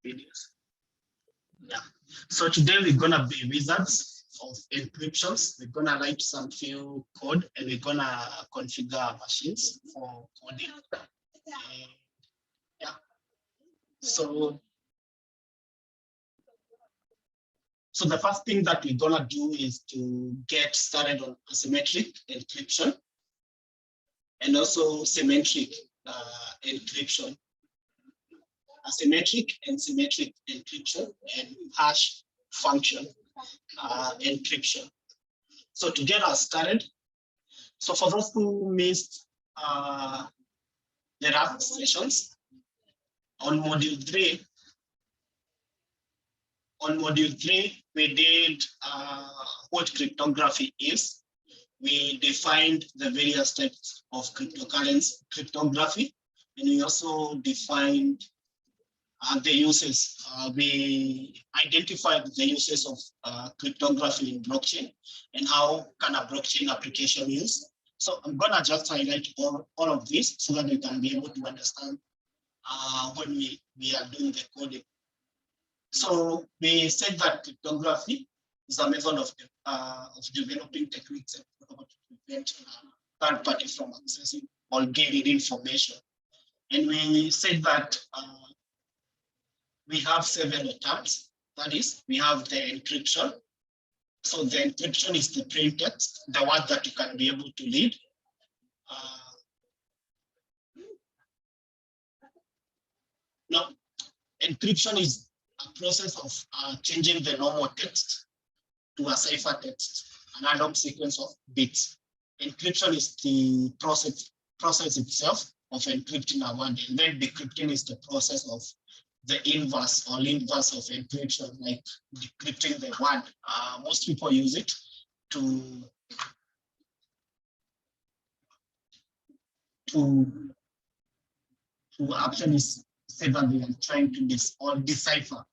videos. Yeah. So today we're gonna be wizards of encryptions. We're gonna write some few code and we're gonna configure our machines for coding. Yeah. So the first thing that we're gonna do is to get started on asymmetric encryption and also symmetric encryption. Asymmetric and symmetric encryption and hash function encryption. So to get us started, so for those who missed the last sessions, on module 3, we did what cryptography is. We defined the various types of cryptography, and we also defined the uses. We identified the uses of cryptography in blockchain and how can a blockchain application use. So I'm gonna just highlight all of this so that we can be able to understand when we are doing the coding. So we said that cryptography is a method of developing techniques and to prevent third parties from accessing or gaining information. And we said that we have several terms. That is, we have the encryption. So the encryption is the plain text, the word that you can be able to read. Now, encryption is a process of changing the normal text to a cipher text, an random sequence of bits. Encryption is the process itself of encrypting a word, and then decrypting is the process of the inverse or inverse of encryption, like decrypting the word. Most people use it to actually say that they are trying to decipher.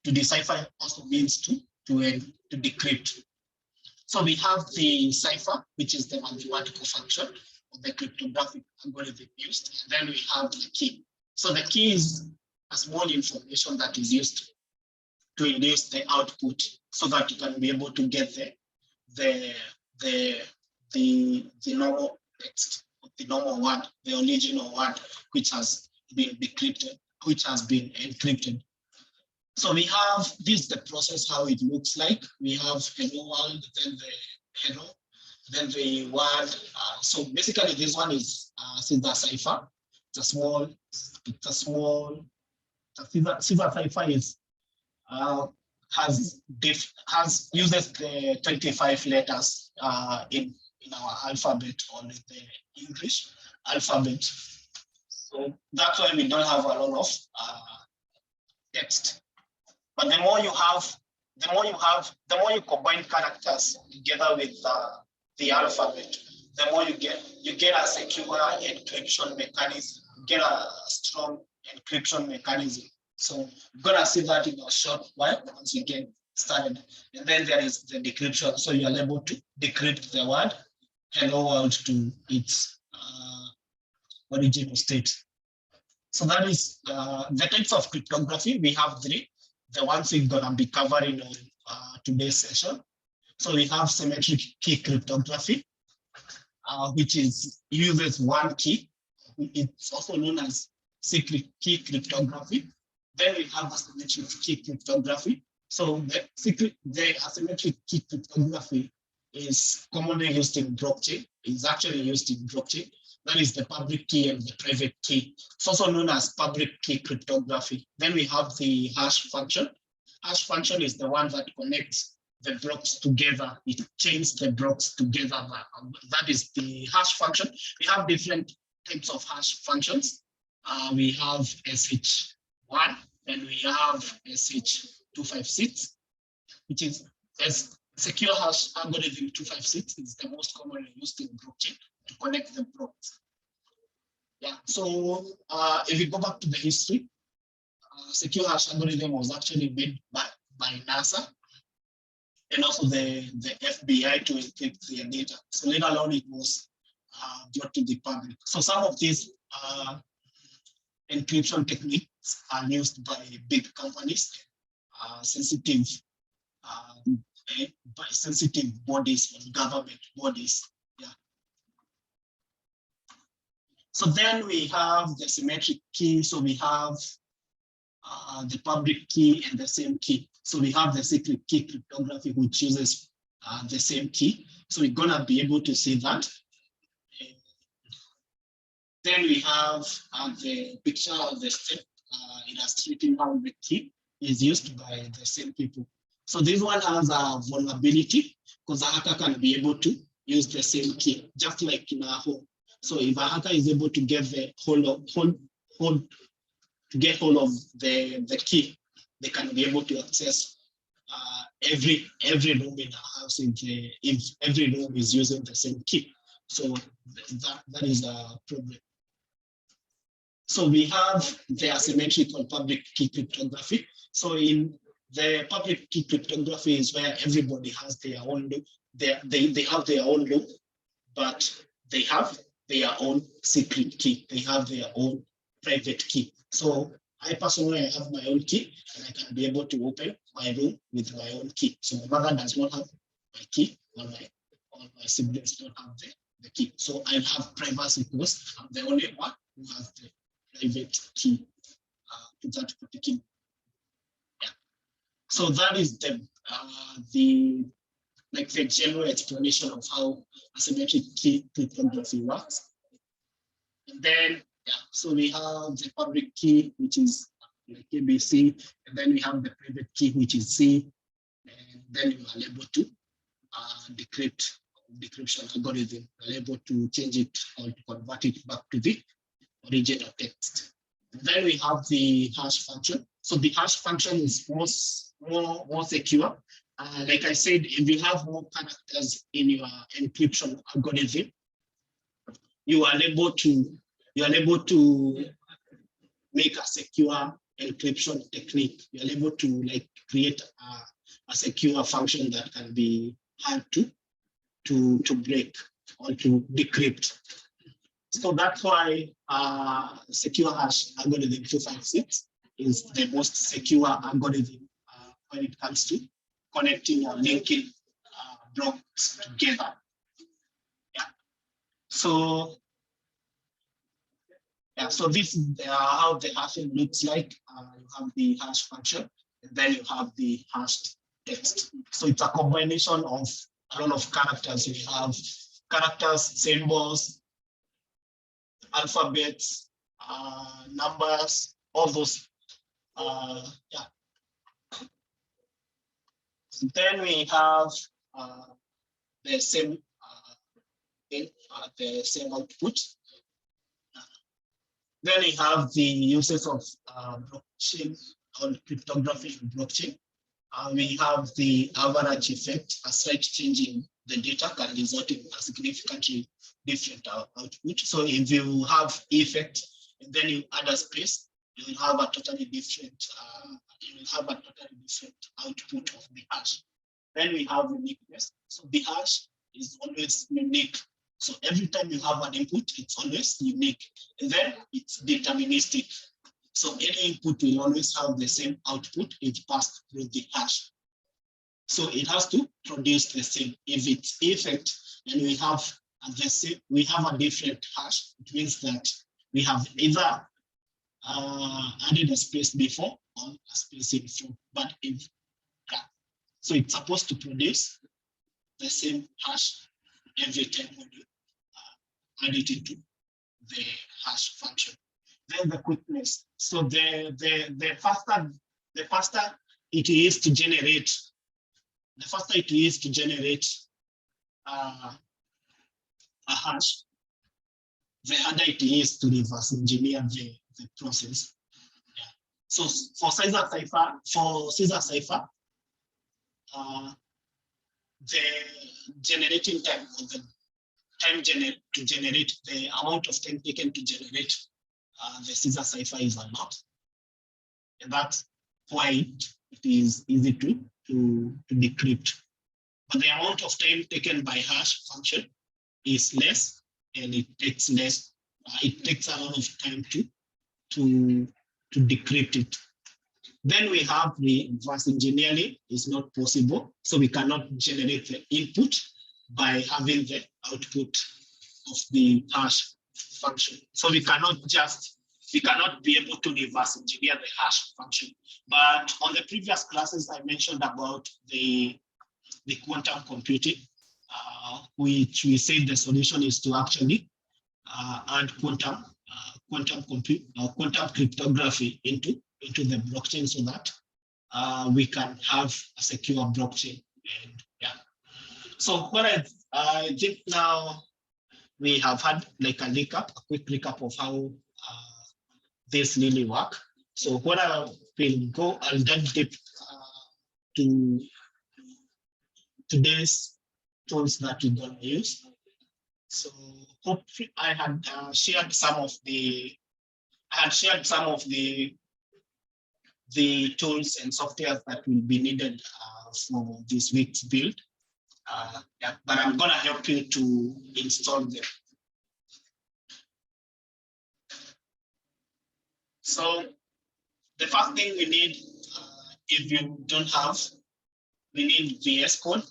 To decipher also means to decrypt. So we have the cipher, which is the mathematical function of the cryptographic algorithm used, and then we have the key. So the key is a small information that is used to induce the output so that you can be able to get the normal text, the normal word, the original word, which has been decrypted, which has been encrypted. So we have this, the process, how it looks like. We have hello world, then the hello, then the word. So basically this one is Cipher cipher. Cipher cipher is uses the 25 letters in our alphabet, or the English alphabet. So that's why we don't have a lot of text. But the more you combine characters together with the alphabet, the more you get a secure encryption mechanism, get a strong encryption mechanism. So we're gonna see that in a short while once we get started. And then there is the decryption. So you're able to decrypt the word hello world to its original state. So that is the types of cryptography. We have 3. The ones we're gonna be covering on today's session. So we have symmetric key cryptography, which uses one key. It's also known as secret key cryptography. Then we have asymmetric key cryptography. So the asymmetric key cryptography is commonly used in blockchain. It's actually used in blockchain. That is the public key and the private key. It's also known as public key cryptography. Then we have the hash function. Hash function is the one that connects the blocks together. It chains the blocks together. That is the hash function. We have different types of hash functions. We have SH1 and we have SH256, which is as secure hash algorithm 256 is the most commonly used in blockchain to connect the blocks. Yeah, so if we go back to the history, secure hash algorithm was actually made by NASA and also the FBI to encrypt their data. So later on it was brought to the public. So some of these encryption techniques are used by big companies, sensitive by sensitive bodies and government bodies. Yeah. So then we have the symmetric key. So we have the public key and the same key. So we have the secret key cryptography, which uses the same key. So we're gonna be able to see that. Then we have the picture of the step illustrating how the key is used by the same people. So this one has a vulnerability because a hacker can be able to use the same key, just like in our home. So if a hacker is able to get the hold of the key, they can be able to access every room in our house if every room is using the same key. So that is a problem. So we have the asymmetrical public key cryptography. So in the public key cryptography is where everybody has their own loop. They have their own loop, but they have their own secret key. They have their own private key. So I personally have my own key, and I can be able to open my room with my own key. So my mother does not have my key, or my siblings don't have the key. So I have privacy because I'm the only one who has the private key to that particular. Yeah. So that is the general explanation of how asymmetric key cryptography works. And then, yeah, so we have the public key, which is like ABC, and then we have the private key, which is C, and then you are able to decryption algorithm. You are able to change it or to convert it back to the original text. And then we have the hash function. So the hash function is more secure. Like I said, if you have more characters in your encryption algorithm, you are able to make a secure encryption technique. You are able to like create a secure function that can be hard to break or to decrypt. So that's why secure hash algorithm 256 is the most secure algorithm when it comes to connecting or linking blocks together. Yeah. So yeah, so this is how the hashing looks like. You have the hash function, and then you have the hashed text. So it's a combination of a lot of characters. You have characters, symbols, alphabets, numbers, all those. Yeah. So then we have the same output. Then we have the uses of blockchain or cryptography in blockchain. We have the average effect. A slight change in the data can result in a significantly different output. So if you have effect and then you add a space, you will have a totally different output of the hash. Then we have uniqueness. So the hash is always unique. So every time you have an input, it's always unique. And then it's deterministic. So any input will always have the same output if passed through the hash. So it has to produce the same. If it's effect, then we have the same, we have a different hash. It means that we have either added a space before or a space in front. But if so it's supposed to produce the same hash every time when you add it into the hash function. Then the quickness. So the faster it is to generate, a hash, the harder it is to reverse engineer the process. Yeah. So for Caesar Cipher, the generating time, or the time to generate, the amount of time taken to generate the Caesar Cipher is a lot. And that's why it is easy to decrypt. But the amount of time taken by hash function is less, and it takes less. It takes a lot of time to decrypt it. Then we have the reverse engineering is not possible. So we cannot generate the input by having the output of the hash function. So we cannot be able to reverse engineer the hash function. But on the previous classes, I mentioned about the quantum computing, which we said the solution is to actually add quantum cryptography into the blockchain so that we can have a secure blockchain. And yeah, so what I think now we have had like a quick recap of how this really work. So what I will go and dive deep to today's tools that we're going to use. So hopefully I had shared some of the tools and software that will be needed for this week's build. Yeah, but I'm going to help you to install them. So the first thing we need, if you don't have, we need VS Code.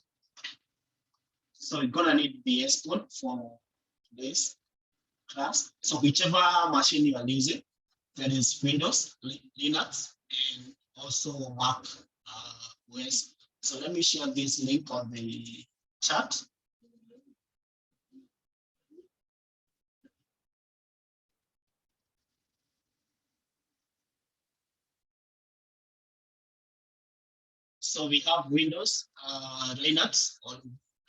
So you're going to need VS Code for this class. So whichever machine you are using, there is Windows, Linux, and also Mac OS. So let me share this link on the chat. So we have Windows, Linux, or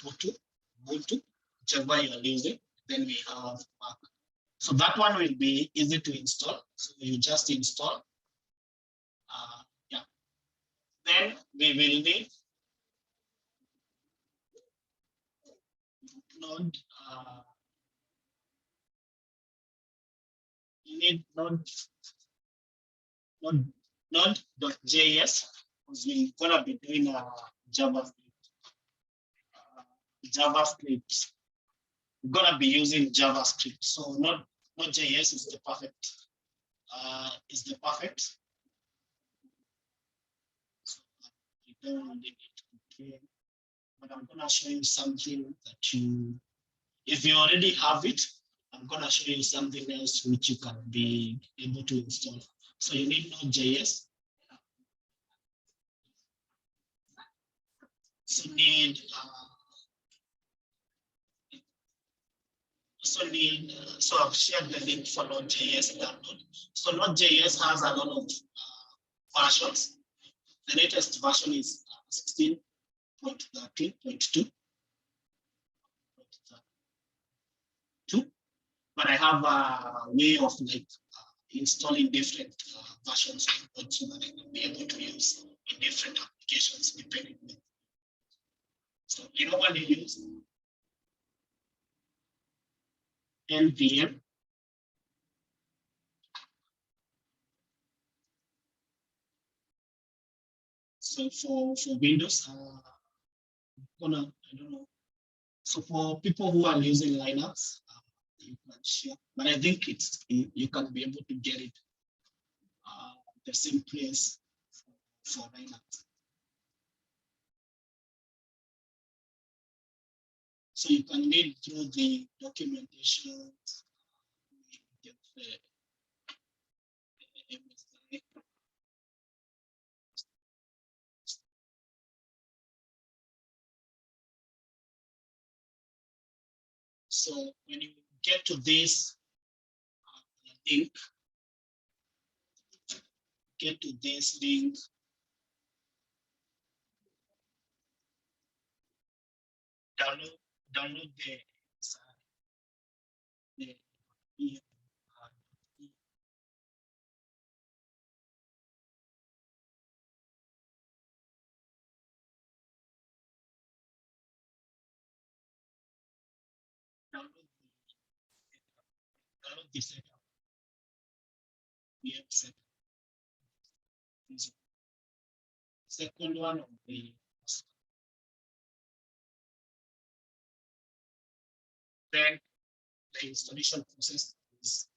Ubuntu, whichever you are using. Then we have Mac. So that one will be easy to install. So you just install. Yeah. Then we will need Node. You need Node.js because we're gonna be doing JavaScript. We're gonna be using JavaScript. So Node.js is the perfect. So you don't really need to create, but I'm gonna show you something that if you already have it, I'm gonna show you something else which you can be able to install. So you need Node.js. So I've shared the link for Node.js download. So Node.js has a lot of versions. The latest version is 16.13.2. But I have a way of like installing different versions of Node so that I can be able to use in different applications depending on. So you know what they use? NVM. So for Windows, I don't know. So for people who are using Linux, you can share, but I think you can be able to get it the same place for Linux. So you can read through the documentation, get the So when you get to this link, download the download the setup. We have setup. Second one of the then the installation process is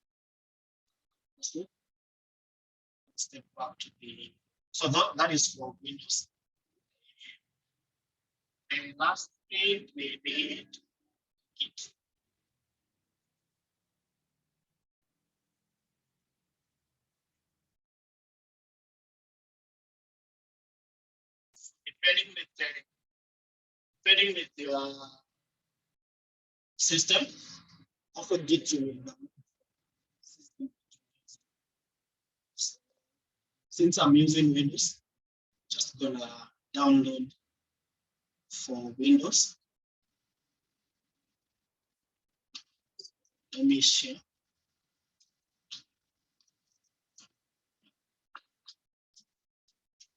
step back to the, so that is for Windows. And lastly, we need Git. Depending with your system, often Git you will system. Since I'm using Windows, just gonna download for Windows. Let me share.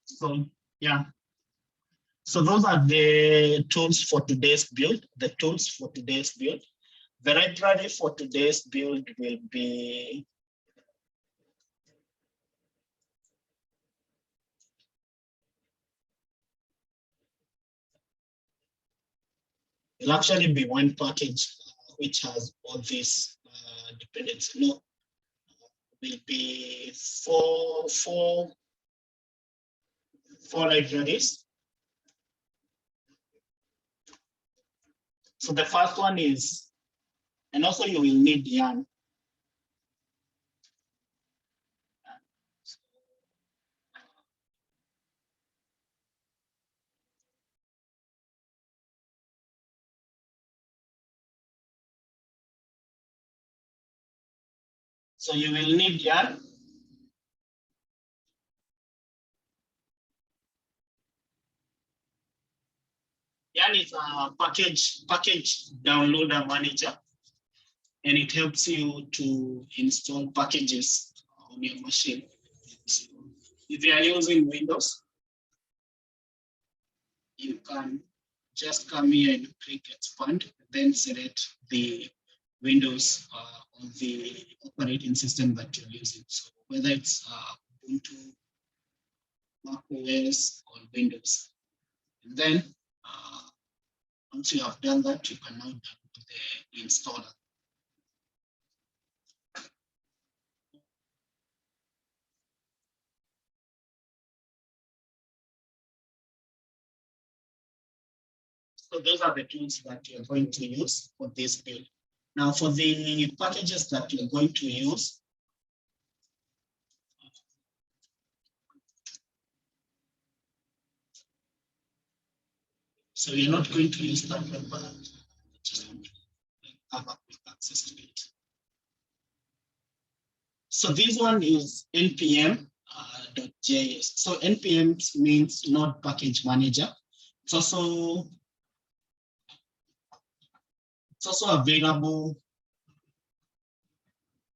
So yeah. So those are the tools for today's build, the tools for today's build. The library for today's build will be it'll actually be one package which has all these dependencies. No, will be four libraries. So the first one is, and also you will need yarn. So you will need yarn. Yarn is a package downloader manager, and it helps you to install packages on your machine. So if you are using Windows, you can just come here and click expand, then select the Windows on the operating system that you're using. So whether it's Ubuntu, Mac OS, or Windows. And then once you have done that, you can now download the installer. So those are the tools that you're going to use for this build. Now for the packages that you're going to use, so you're not going to use that member, just want to have a quick access to it. So this one is npm.js. So npm means Node Package Manager. It's also available.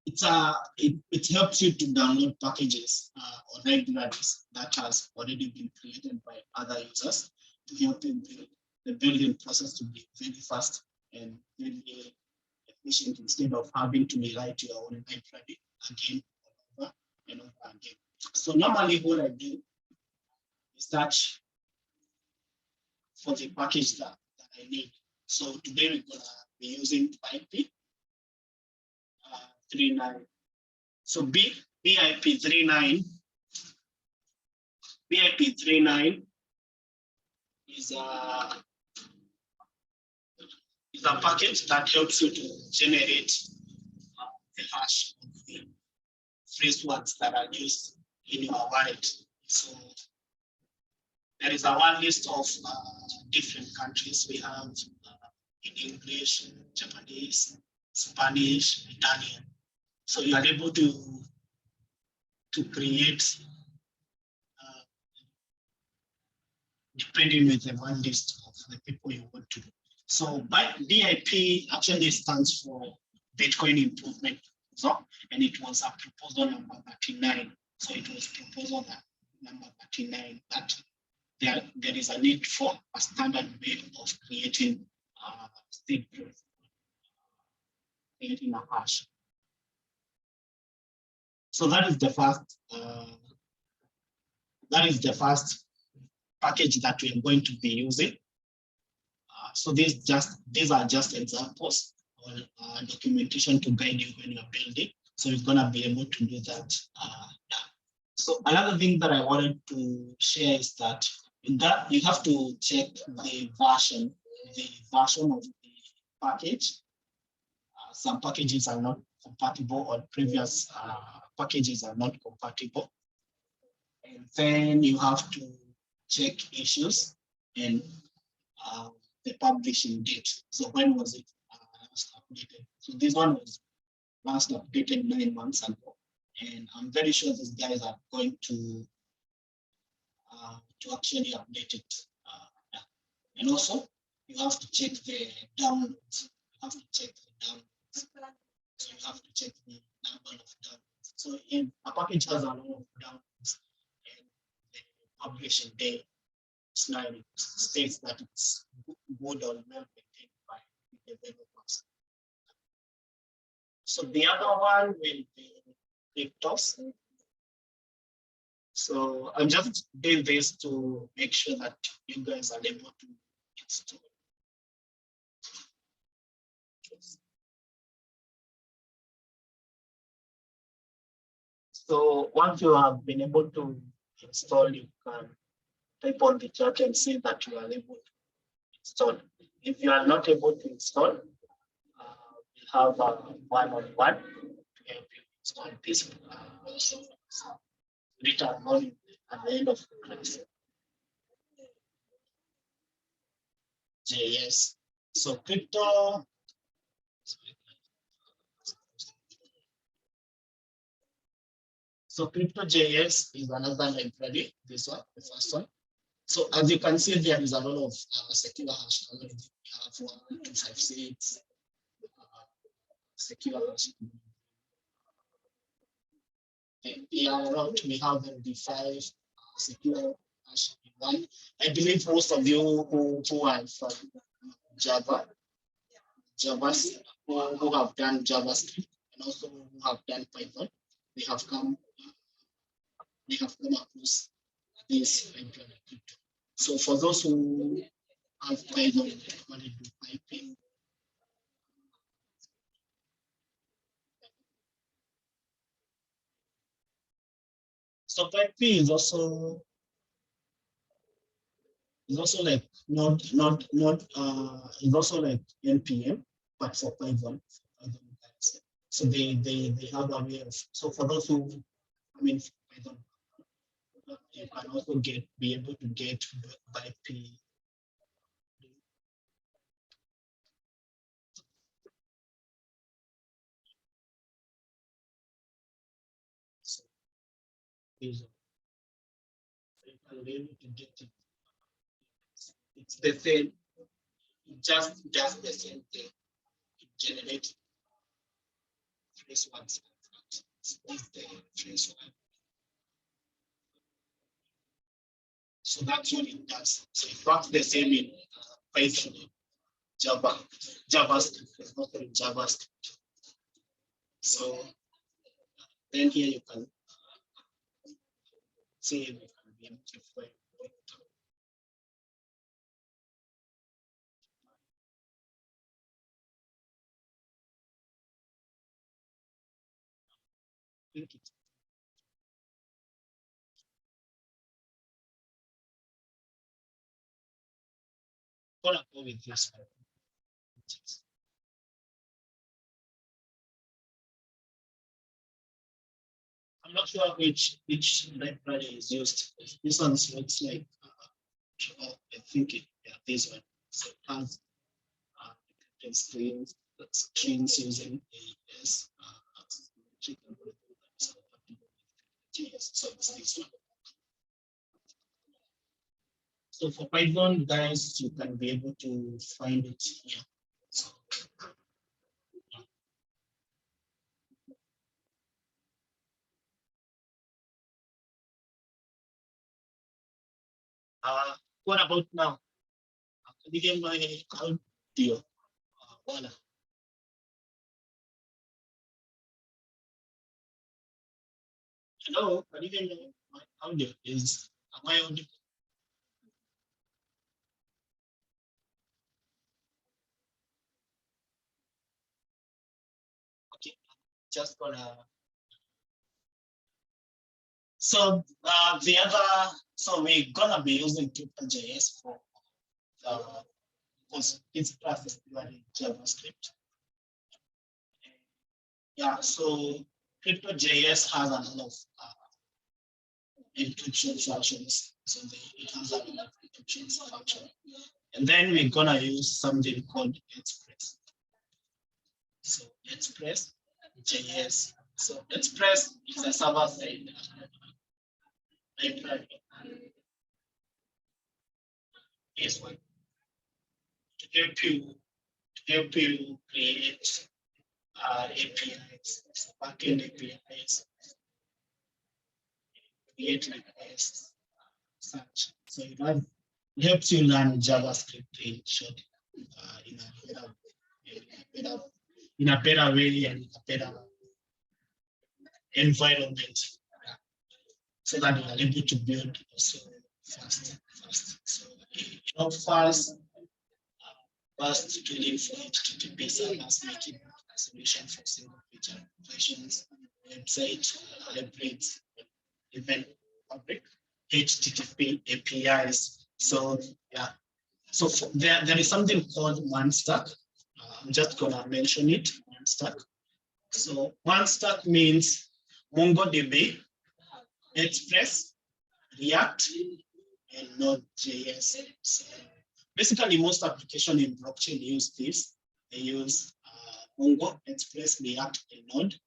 It helps you to download packages or libraries that has already been created by other users to help you build the building process to be very fast and very efficient instead of having to rewrite your own library again over and over again. So normally what I do is search for the package that I need. So today we're gonna be using IP 39. So BIP 39 is a package that helps you to generate the hash of the phrase words that are used in your wallet. So there is a one list of different countries. We have in English, Japanese, Spanish, Italian. So you are able to create depending with the one list of the people you want to do. So BIP actually stands for Bitcoin Improvement Proposal, and it was a proposal number 39. So it was proposal number 39 that there is a need for a standard way of creating seed proof, creating a hash. So that is the first package that we are going to be using. So these are just examples or documentation to guide you when you're building. So you're gonna be able to do that now. So another thing that I wanted to share is that you have to check the version of the package. Some packages are not compatible, or previous packages are not compatible. And then you have to check issues and the publishing date. So when was it last updated? So this one was last updated 9 months ago. And I'm very sure these guys are going to actually update it. Yeah. And also, you have to check the downloads. You have to check the downloads. So you have to check the number of downloads. So if a package has a lot of downloads and the publishing day states that it's good or well maintained by the developers. So the other one will be cryptos. So I'm just doing this to make sure that you guys are able to install. So once you have been able to install, you can type on the chat and say that you are able to install. If you are not able to install, we have a one-on-one to help you install this later on at the end of the class. JS. So crypto. So crypto.js is another library. This one, the first one. So as you can see, there is a lot of secure hash. We have 1256 secure hash. We have MD5 secure hash one. I believe most of you who are from Java, who have done JavaScript, and also who have done Python, they have come across this library. So for those who have Python, what do piping? So piping is also like is also like NPM, but for Python. So they have a way of, so for those who Python, you can also be able to get by P. So you can be able to get it. It's the same, just the same thing. It generates phrase one. Is the phrase one. So that's what it does. So it works the same in Python, JavaScript. It's not in JavaScript. So then here you can see if you can be able to find it. Gonna go with this one. I'm not sure which library is used. This one looks like I think this one. So it has different screens using AES. So it's this one. So for Python, guys, you can be able to find it here. So, what about now? Can you get my audio? Voila. Hello, can you get my audio? Am I audio? Okay, just gonna So we're gonna be using Crypto.js for the because its class is purely JavaScript. Yeah, so Crypto.js has a lot of encryption functions. So it has a lot of encryption functions. And then we're gonna use something called Express. So Express.js. So Express is a server-side library. Is one to help you create APIs, so backend APIs, create requests, such. So it helps you learn JavaScript in short, in a better way and in a better environment, so that you are able to build also fast. So fast tooling for HTTP servers, making a solution for single feature applications, website, hybrids, even public HTTP APIs. So yeah, so there is something called OneStack. I'm just gonna mention it. OneStack. So OneStack means MongoDB, Express, React, and Node.js. So basically, most applications in blockchain use this. They use Mongo, Express, React, and Node,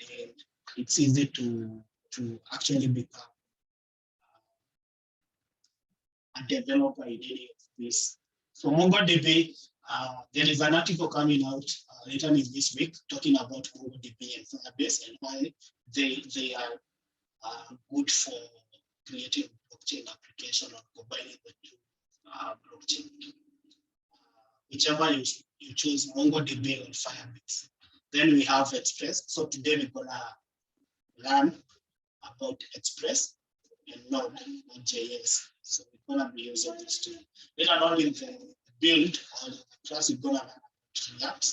and it's easy to actually become a developer in any of this. So MongoDB, there is an article coming out later in this week talking about MongoDB and Firebase and why they are good for creating blockchain application or combining the two blockchain. Whichever you choose, MongoDB or Firebase. Then we have Express. So today we're gonna learn about Express and Node.js. So we're gonna be using this two. Later on in the build or the class, we're gonna learn about React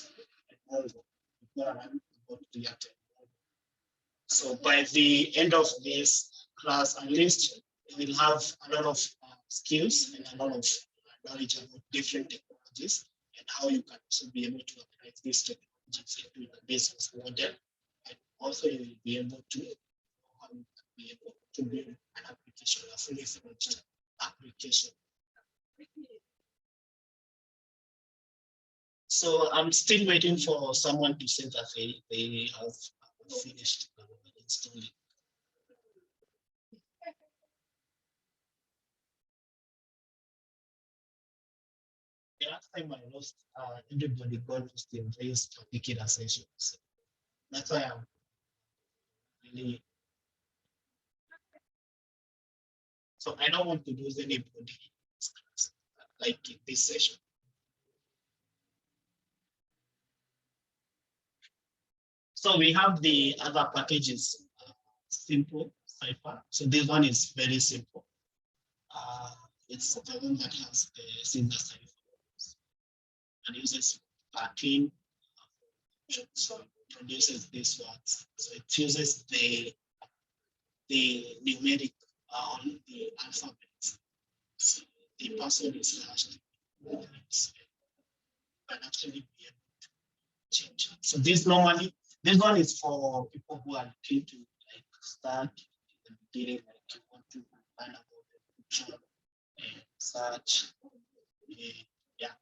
and Mongo. We're gonna learn about React and Mongo. So by the end of this class, at least we'll have a lot of skills and a lot of knowledge about different technologies and how you can also be able to apply these technologies into the business model. And also you will be able to build an application, a fully fledged application. So I'm still waiting for someone to say that they have finished installing. The last time I lost, everybody got lost in this particular session. So that's why I'm really. So I don't want to lose anybody like in this session. So we have the other packages, simple Cipher. So this one is very simple. It's the one that has a single Cipher and uses clean, so it produces these words. So it uses the numeric on the alphabet. So the password is hashed. Can actually be able to change. So this one is for people who are looking to like start in the beginning, like you want to learn about the future and such. Yeah.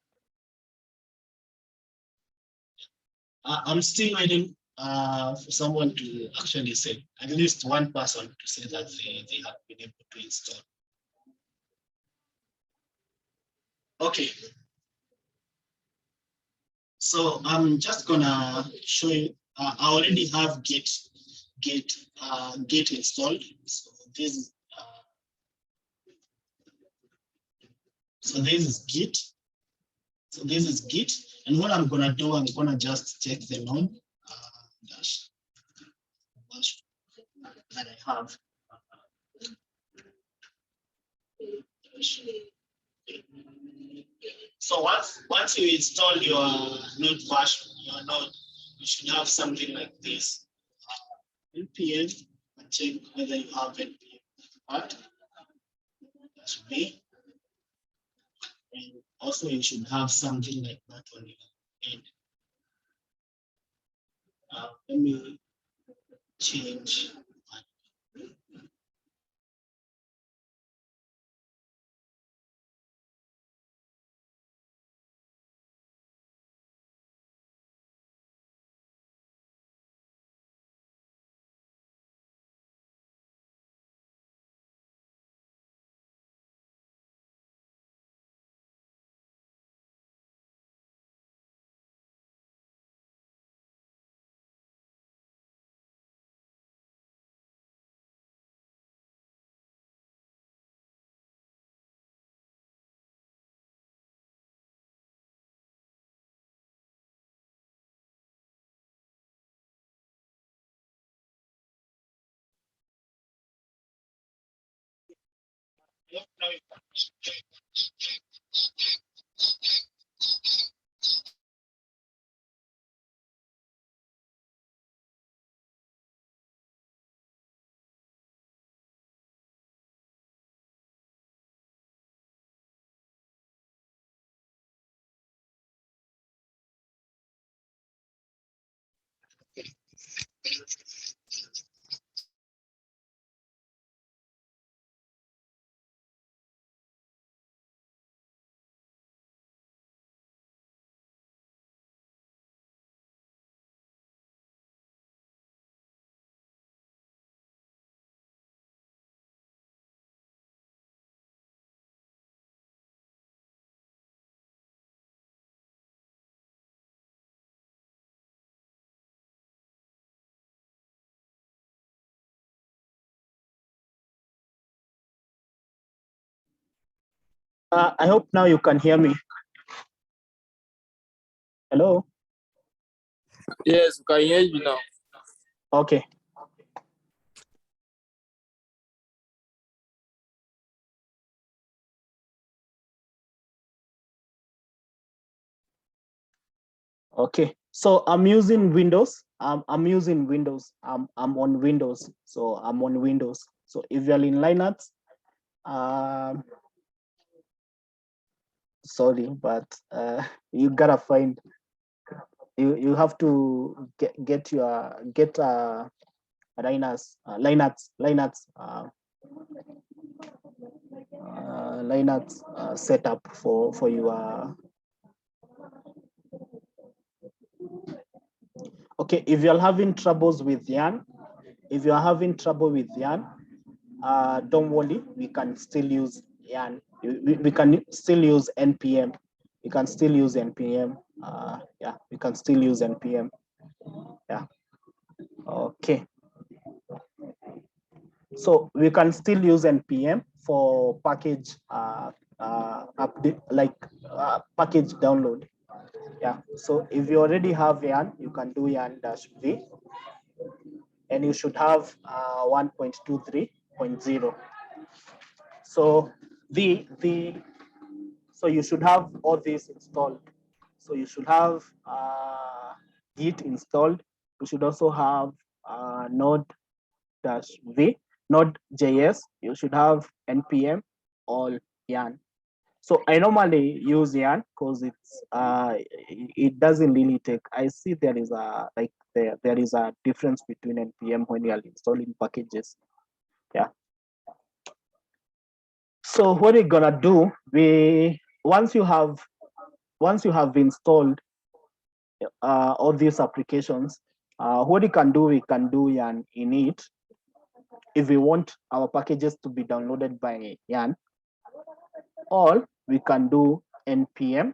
I'm still waiting for someone to actually say, at least one person to say that they have been able to install. Okay. So I'm just gonna show you. I already have Git installed. So this is Git. So this is Git, and what I'm gonna do, I'm gonna just check the node dash that I have. So once you install your node version, you should have something like this. npm check whether you have NPM part. That should be. And also you should have something like that on your end. Let me change. I hope now you can hear me. Hello? Yes, we can hear you now. Okay. Okay, so I'm using Windows. I'm using Windows. I'm on Windows. So I'm on Windows. So if you're in Linux, sorry, but you gotta find. You have to get Linux setup for your. Okay, if you're having troubles with Yan, don't worry, we can still use Yan. We can still use NPM. We can still use NPM. Yeah, we can still use NPM. Yeah. Okay. So we can still use NPM for package update, like package download. Yeah. So if you already have Yan, you can do Yan-V, and you should have 1.23.0. So so you should have all this installed. So you should have Git installed. You should also have Node-V, Node.js. You should have NPM, all Yan. So I normally use Yan because it doesn't really take. I see there is a there is a difference between NPM when you are installing packages. Yeah. So what we're gonna do, once you have installed all these applications, what we can do Yan init. If we want our packages to be downloaded by Yan, or we can do npm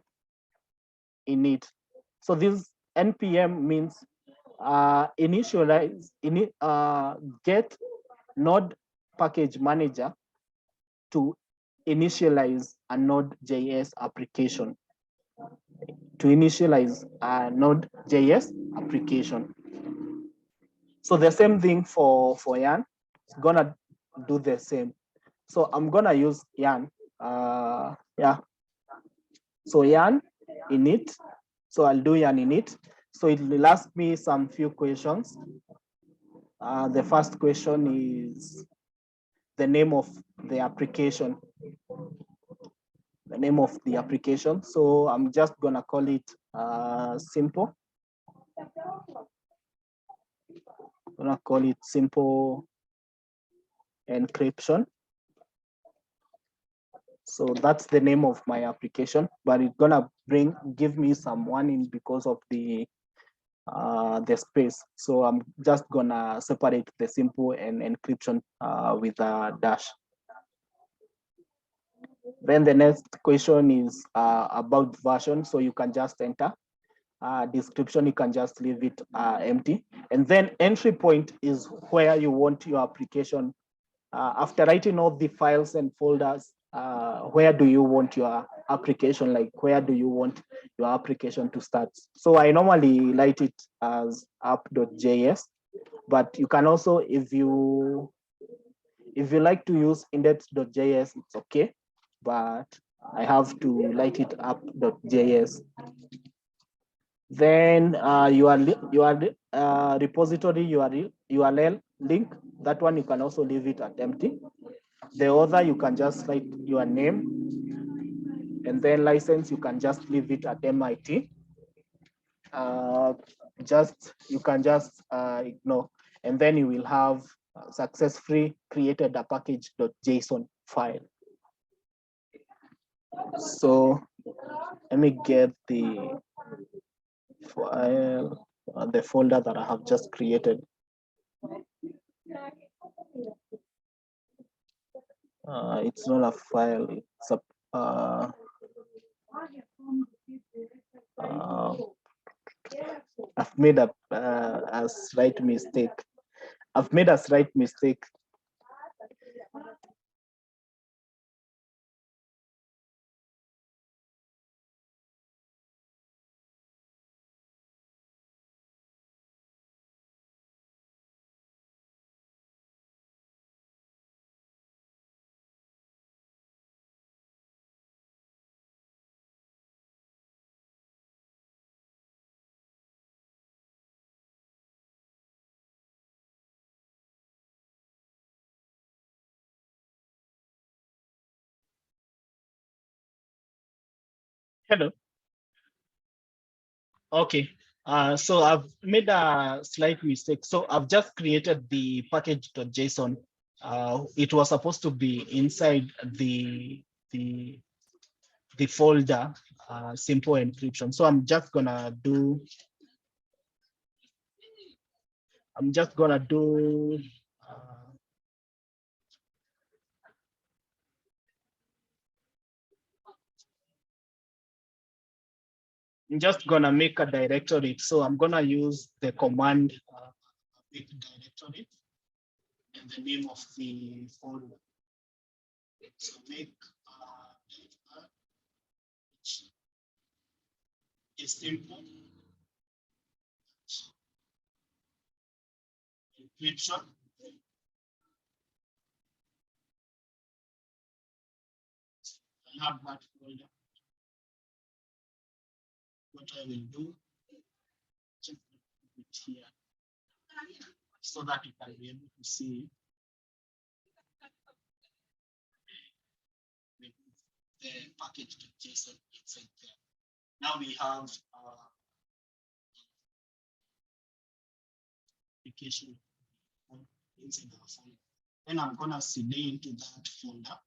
init. So this npm means get node package manager to initialize a Node.js application. To initialize a Node.js application. So the same thing for Yan. It's gonna do the same. So I'm gonna use Yan. Yeah. So Yan init. So I'll do Yan init. So it will ask me some few questions. The first question is the name of the application. The name of the application. So I'm just gonna call it simple. I'm gonna call it simple encryption. So that's the name of my application, but it's gonna give me some warning because of the space. So I'm just gonna separate the simple and encryption with a dash. Then the next question is about version. So you can just enter. Description, you can just leave it empty. And then entry point is where you want your application. After writing all the files and folders, where do you want your application? Like, where do you want your application to start? So I normally write it as app.js, but you can also, if you like to use index.js, it's okay, but I have to write it app.js. Then your repository URL link, that one you can also leave it at empty. The other, you can just write your name, and then license, you can just leave it at MIT. You can just ignore, and then you will have successfully created a package.json file. So let me get the file, the folder that I have just created. It's not a file, it's a I've made a slight mistake. I've made a slight mistake. Hello. Okay. So I've made a slight mistake. So I've just created the package.json. It was supposed to be inside the folder simple encryption. So I'm just gonna do I'm just gonna make a directory. So I'm gonna use the command make directory and the name of the folder. So make is simple encryption. I have that folder. What I will do, just put it here so that you can be able to see the package.json inside there. Now we have application inside our folder. Then I'm gonna cd into that folder.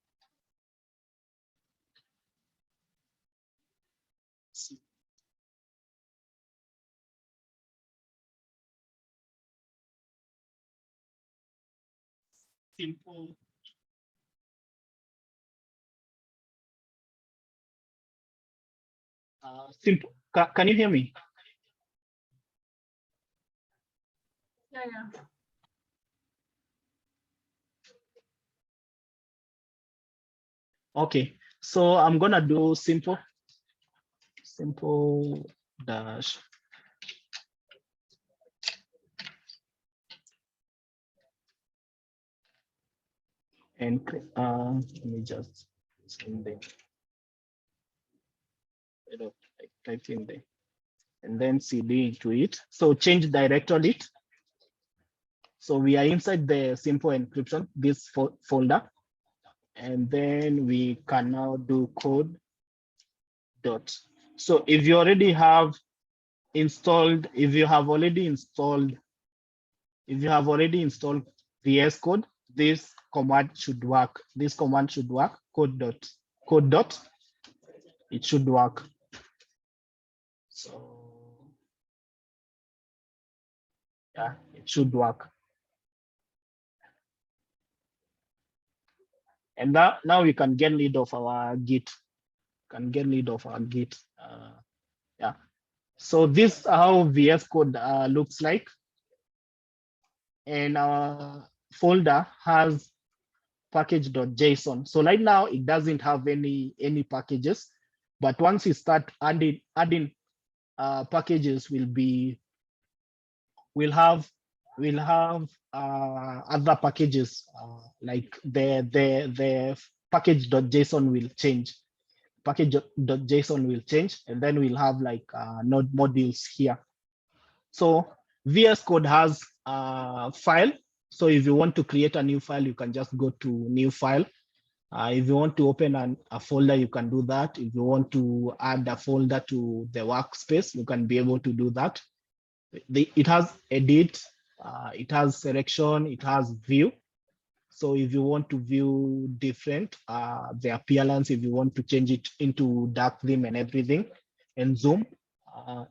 Simple. Simple. Can you hear me? Yeah. Okay, so I'm gonna do simple dash and let me just send the type in there and then cd into it. So change directory. So we are inside the simple encryption, this folder. And then we can now do code dot. So if you already have installed, if you have already installed VS Code, this command should work. This command should work, code dot, it should work. So yeah, it should work. And now we can get rid of our Git. Yeah. So this is how VS Code looks like. And our folder has package.json. So right now it doesn't have any packages, but once you start adding packages, we'll have other packages like the package.json will change. Package.json will change, and then we'll have like node modules here. So VS Code has a file. So if you want to create a new file, you can just go to new file. If you want to open a folder, you can do that. If you want to add a folder to the workspace, you can be able to do that. It has edit, it has selection, it has view. So if you want to view different, the appearance, if you want to change it into dark theme and everything, and zoom,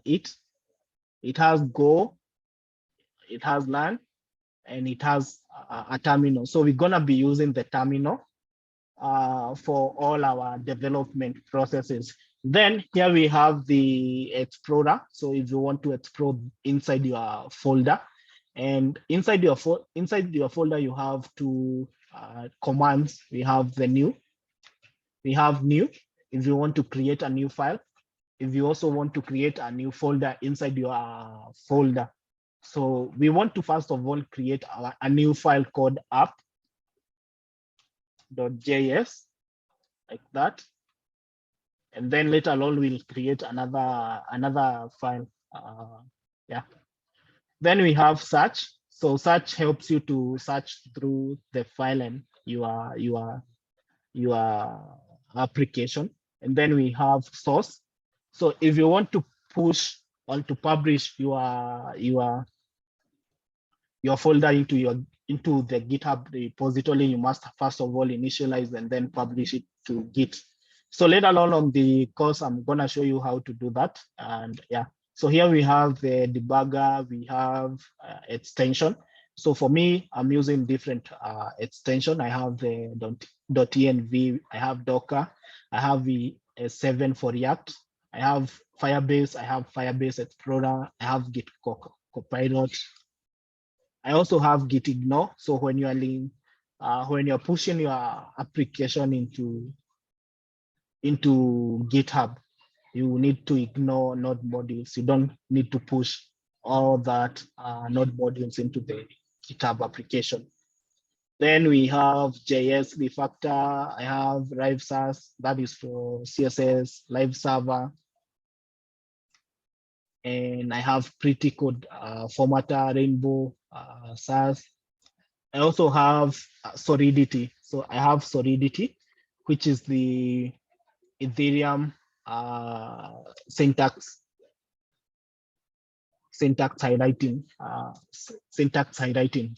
it has Go, it has LAN, and it has a terminal. So we're gonna be using the terminal for all our development processes. Then here we have the Explorer. So if you want to explore inside your folder, and inside your folder, you have two commands. We have the new. We have new if you want to create a new file. If you also want to create a new folder inside your folder. So we want to first of all create a new file called app.js, like that. And then later on we'll create another file. Yeah. Then we have search. So search helps you to search through the file and your application. And then we have source. So if you want to push or to publish your folder into the GitHub repository, you must first of all initialize and then publish it to Git. So later on the course, I'm gonna show you how to do that. And yeah, so here we have the debugger, we have extension. So for me, I'm using different extension. I have the .env, I have Docker, I have the 7 for React, I have Firebase Explorer, I have Git Copilot. I also have Git ignore. So when you are when you're pushing your application into GitHub, you need to ignore node modules. You don't need to push all that node modules into the GitHub application. Then we have JS refactor. I have LiveSAS, that is for CSS, Live Server. And I have pretty code formatter, Rainbow, SAS. I also have Solidity. So I have Solidity, which is the Ethereum syntax highlighting.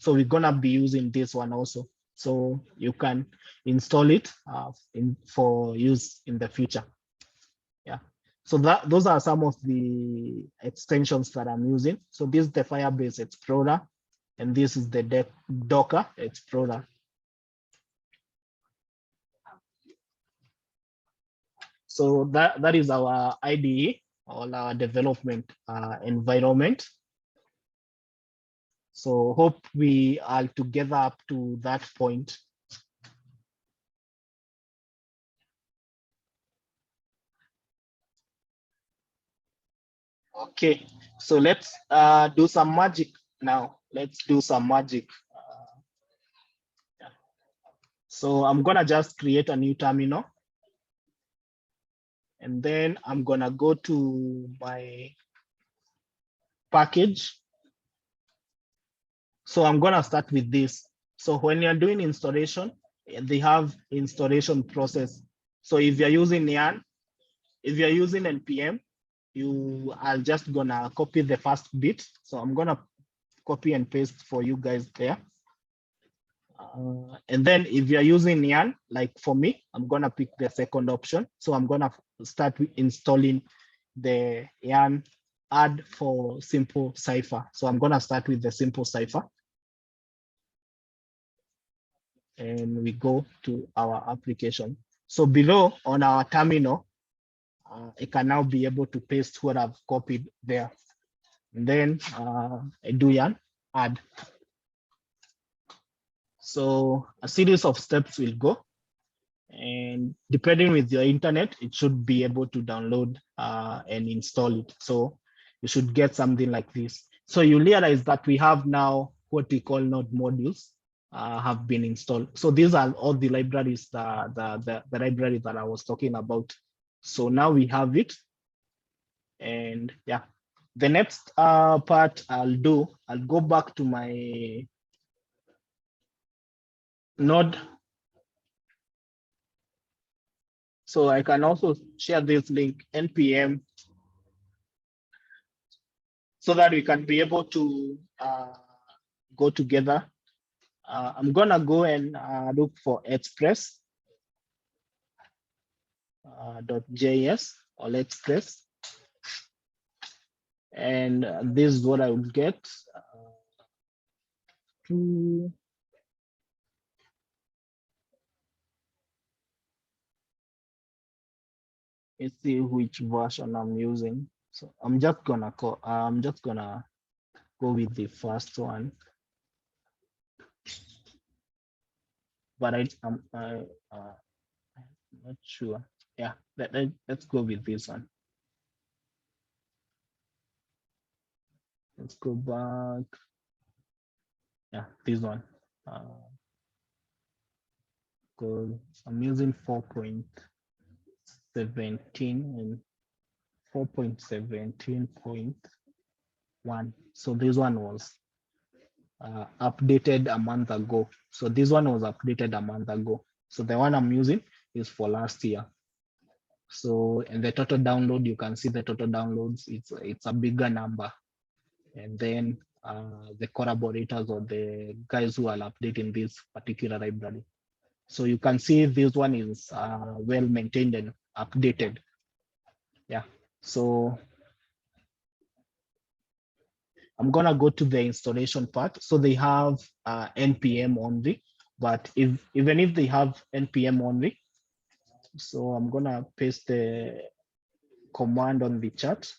So we're gonna be using this one also. So you can install it for use in the future. Yeah. So those are some of the extensions that I'm using. So this is the Firebase Explorer, and this is the Docker Explorer. So that is our IDE, or our development environment. So hope we are together up to that point. Okay, so let's do some magic now. Let's do some magic. Yeah. So I'm gonna just create a new terminal. And then I'm gonna go to my package. So I'm gonna start with this. So when you're doing installation, they have installation process. So if you're using Yarn, if you're using NPM, you are just gonna copy the first bit. So I'm gonna copy and paste for you guys there. And then if you're using Yarn, like for me, I'm gonna pick the second option. So I'm gonna start with installing the Yarn add for simple Cipher. So I'm gonna start with the simple Cipher. And we go to our application. So below on our terminal, I can now be able to paste what I've copied there. And then I do Yarn add. So a series of steps will go. And depending with your internet, it should be able to download and install it. So you should get something like this. So you realize that we have now what we call node modules have been installed. So these are all the libraries, the library that I was talking about. So now we have it. And yeah, the next part I'll go back to my node. So I can also share this link npm so that we can be able to go together. I'm gonna go and look for express.js or express. And this is what I would get. Let's see which version I'm using. So I'm just gonna go with the first one. But I'm not sure. Yeah, let's go with this one. Let's go back. Yeah, this one. I'm using 4.17 and 4.17.1. So this one was updated a month ago. So this one was updated a month ago. So the one I'm using is for last year. So in the total download, you can see the total downloads. It's a bigger number. And then the collaborators or the guys who are updating this particular library. So you can see this one is well maintained and updated. Yeah. So I'm gonna go to the installation part. So they have npm only, but even if they have npm only, so I'm gonna paste the command on the chat.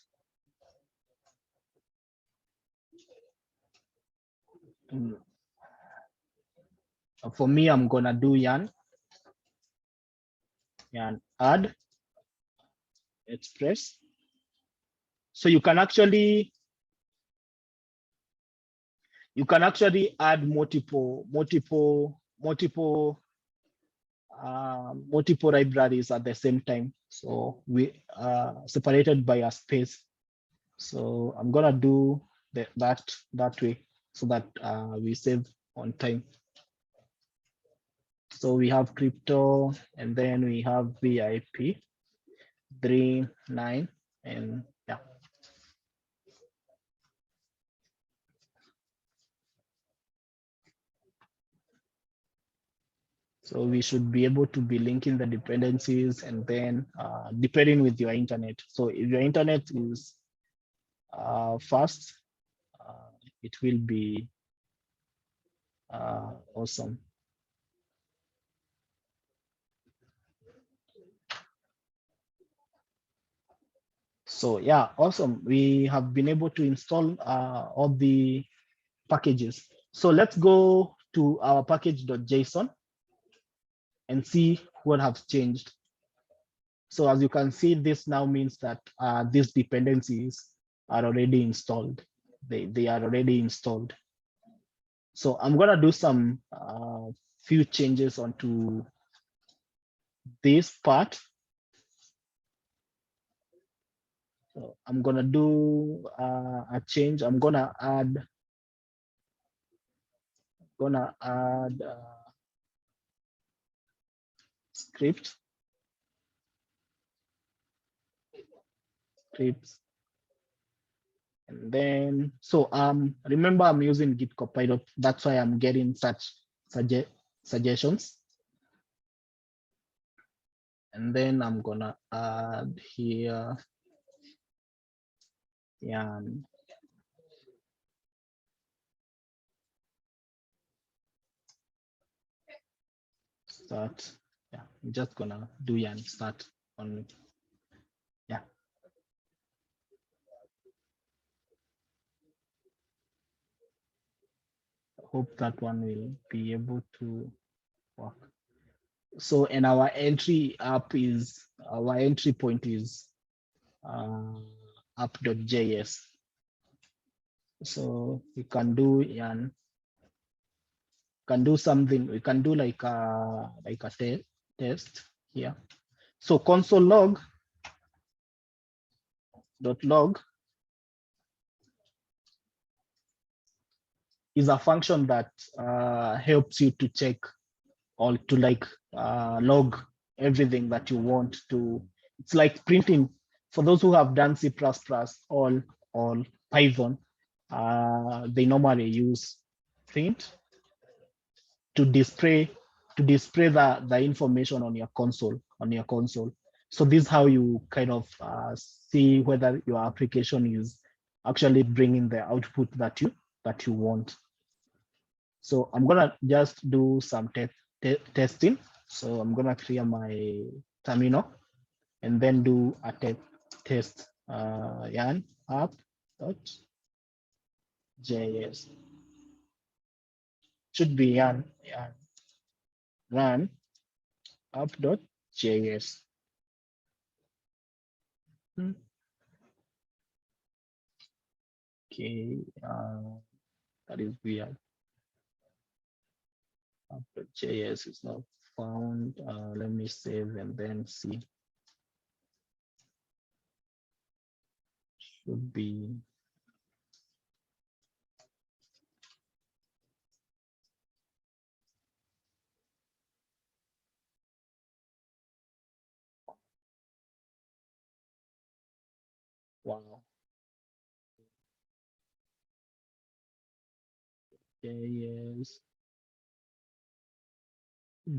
For me, I'm gonna do yarn add express. So you can actually add multiple libraries at the same time. So we separated by a space. So I'm gonna do that way so that we save on time. So we have crypto, and then we have VIP 3.9, and yeah. So we should be able to be linking the dependencies, and then depending with your internet. So if your internet is fast, it will be awesome. So yeah, awesome. We have been able to install all the packages. So let's go to our package.json and see what has changed. So as you can see, this now means that these dependencies are already installed. They are already installed. So I'm gonna do some few changes onto this part. So I'm gonna do a change. I'm gonna add gonna add scripts. And then, so remember I'm using Git Copilot. That's why I'm getting such suggestions. And then I'm gonna add here, Yan. Start. Yeah, I'm just gonna do Yan start on. Yeah. I hope that one will be able to work. So, and our entry point is app.js. So we can do Yan. Can do something. We can do like a test here. So console log is a function that helps you to check or to log everything that you want to. It's like printing. For those who have done C++ or Python, they normally use print to display the information on your console. So this is how you kind of see whether your application is actually bringing the output that you want. So I'm gonna just do some testing. So I'm gonna clear my terminal and then do a test. Yan app.js should be yan run app.js. Okay, that is weird. App.js is not found. Let me save and then see. Should be. Wow. JS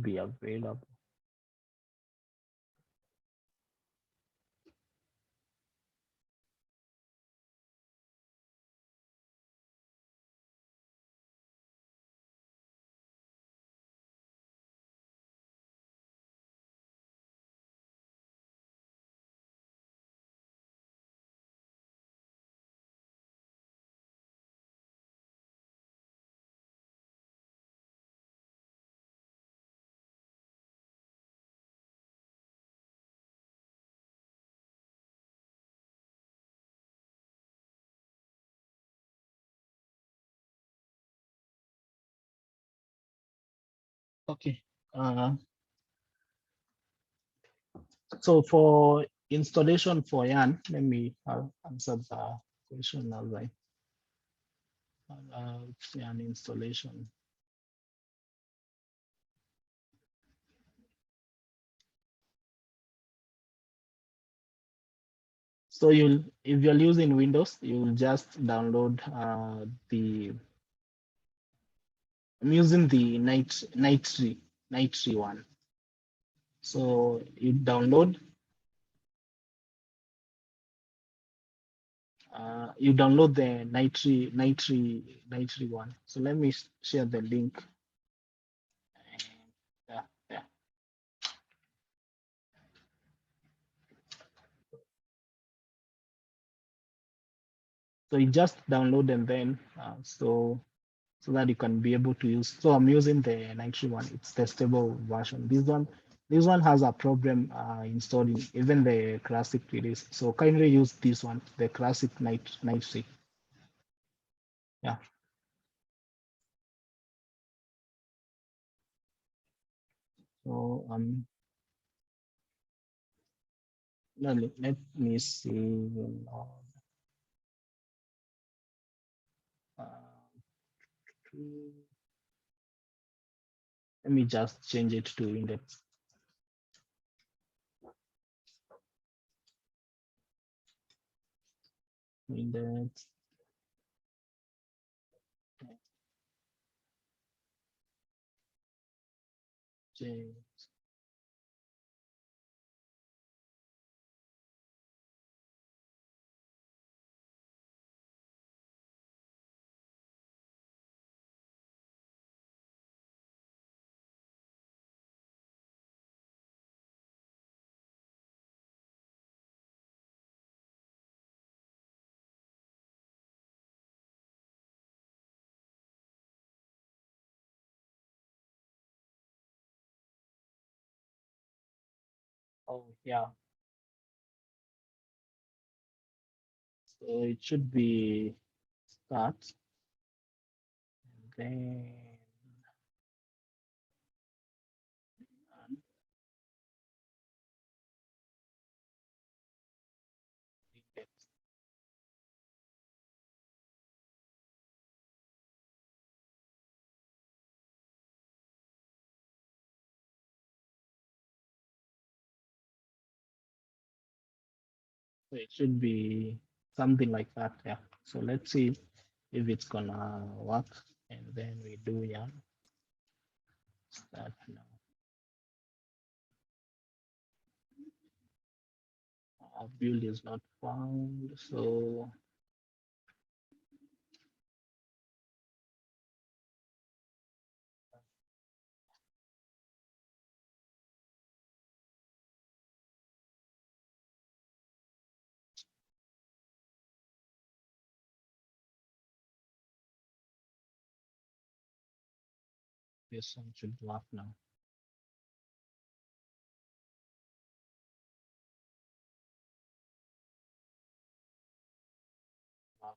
be available. Okay. So for installation for Yan, let me answer the question as I Yan installation. So if you're using Windows, you'll just download I'm using the Nitree one. So you download the Nitree one. So let me share the link. Yeah. So you just download and then so that you can be able to use. So I'm using the Nitree one. It's the stable version. This one has a problem installing even the classic release. So kindly use this one, the classic Nitree. Yeah. So let me see. Let me just change it to index. Index. Change. Oh, yeah. So it should be start. And then index. So it should be something like that. Yeah. So let's see if it's gonna work. And then we do start now. Our build is not found. So this one should work now. Wow.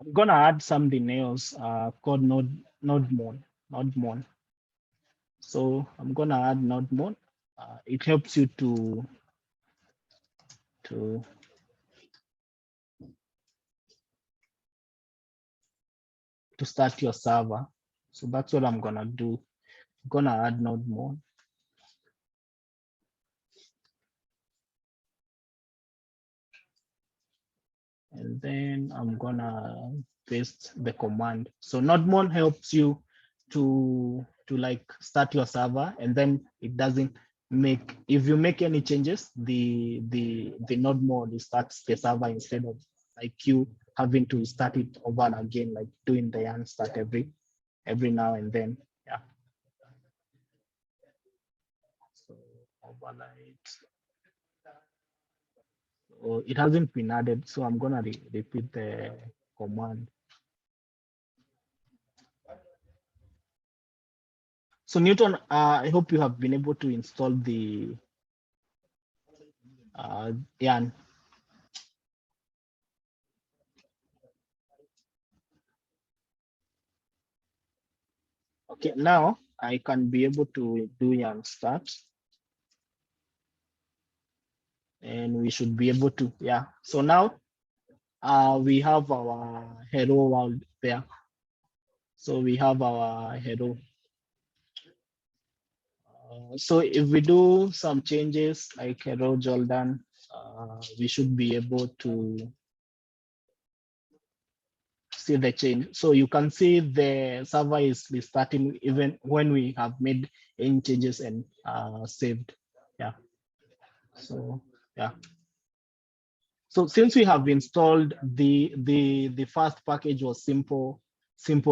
I'm gonna add something else called node mon. So I'm gonna add node mon. It helps you to start your server. So that's what I'm gonna do. I'm gonna add node mon. And then I'm gonna paste the command. So nodemon helps you to like start your server, and then it doesn't make, if you make any changes, the nodemon starts the server instead of like you having to start it over and again, like doing the yarn start every now and then. Yeah. So overnight. So it hasn't been added, so I'm gonna repeat the command. So Newton, I hope you have been able to install the yarn. Okay, now I can be able to do yarn start. And we should be able to, yeah. So now we have our hello world there. So we have our hello. So if we do some changes like hello Jordan, we should be able to see the change. So you can see the server is restarting even when we have made any changes and saved. Yeah. So yeah. So since we have installed the first package was simple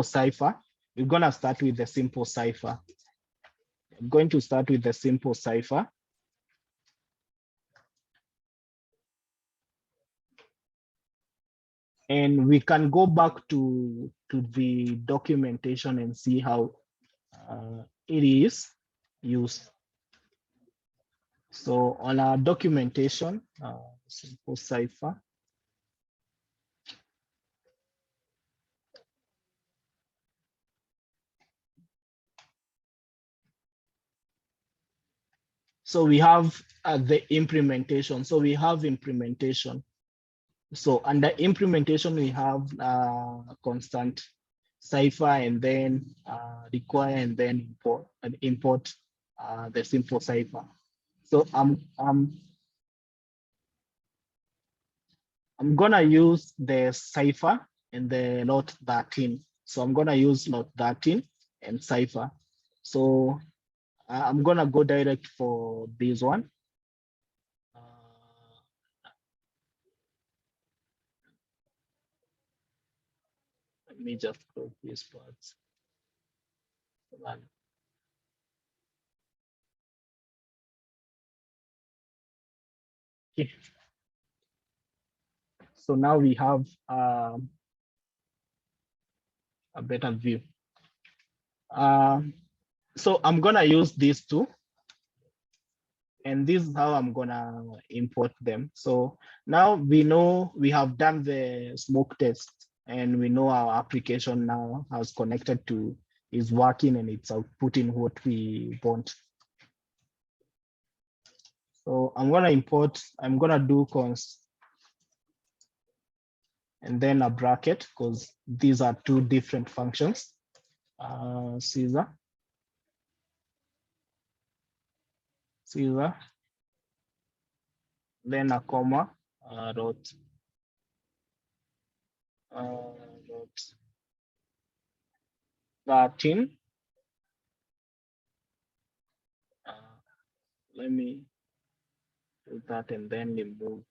Cipher, we're gonna start with the simple Cipher. I'm going to start with the simple Cipher. And we can go back to the documentation and see how it is used. So on our documentation, simple Cipher. So we have the implementation. So we have implementation. So under implementation, we have constant cipher and then require and then import the simple cipher. So I'm gonna use the cipher and the lot 13. So I'm gonna use lot 13 and cipher. So I'm gonna go direct for this one. Let me just close these parts. Okay. So now we have a better view. So I'm gonna use these two, and this is how I'm gonna import them. So now we know we have done the smoke test, and we know our application now has connected to is working and it's outputting what we want. So I'm gonna import. I'm gonna do const and then a bracket because these are two different functions. Caesar, then a comma, dot 13. Let me do that and then remove.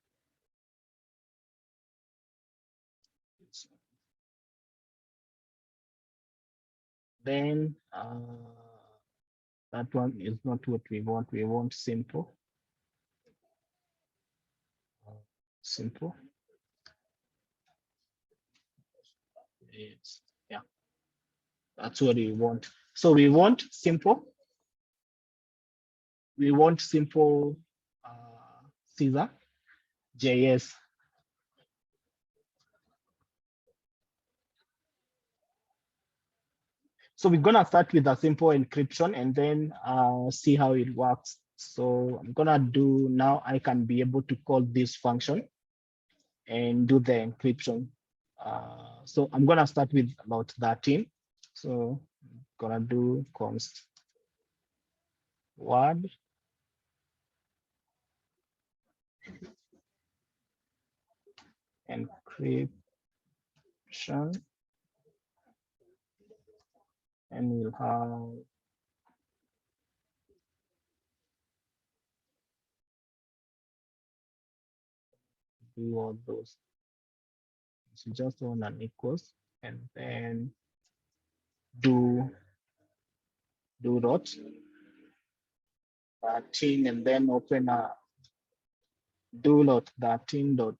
Then that one is not what we want. We want simple. Simple. It's, yeah, that's what we want. So we want simple. We want simple Caesar JS. So we're gonna start with a simple encryption and then see how it works. So I'm gonna do now. I can be able to call this function and do the encryption. So I'm gonna start with about 13. So I'm gonna do const word encryption, and we'll have do all those. So just on an equals and then do dot 13 and then open a do lot 13 dot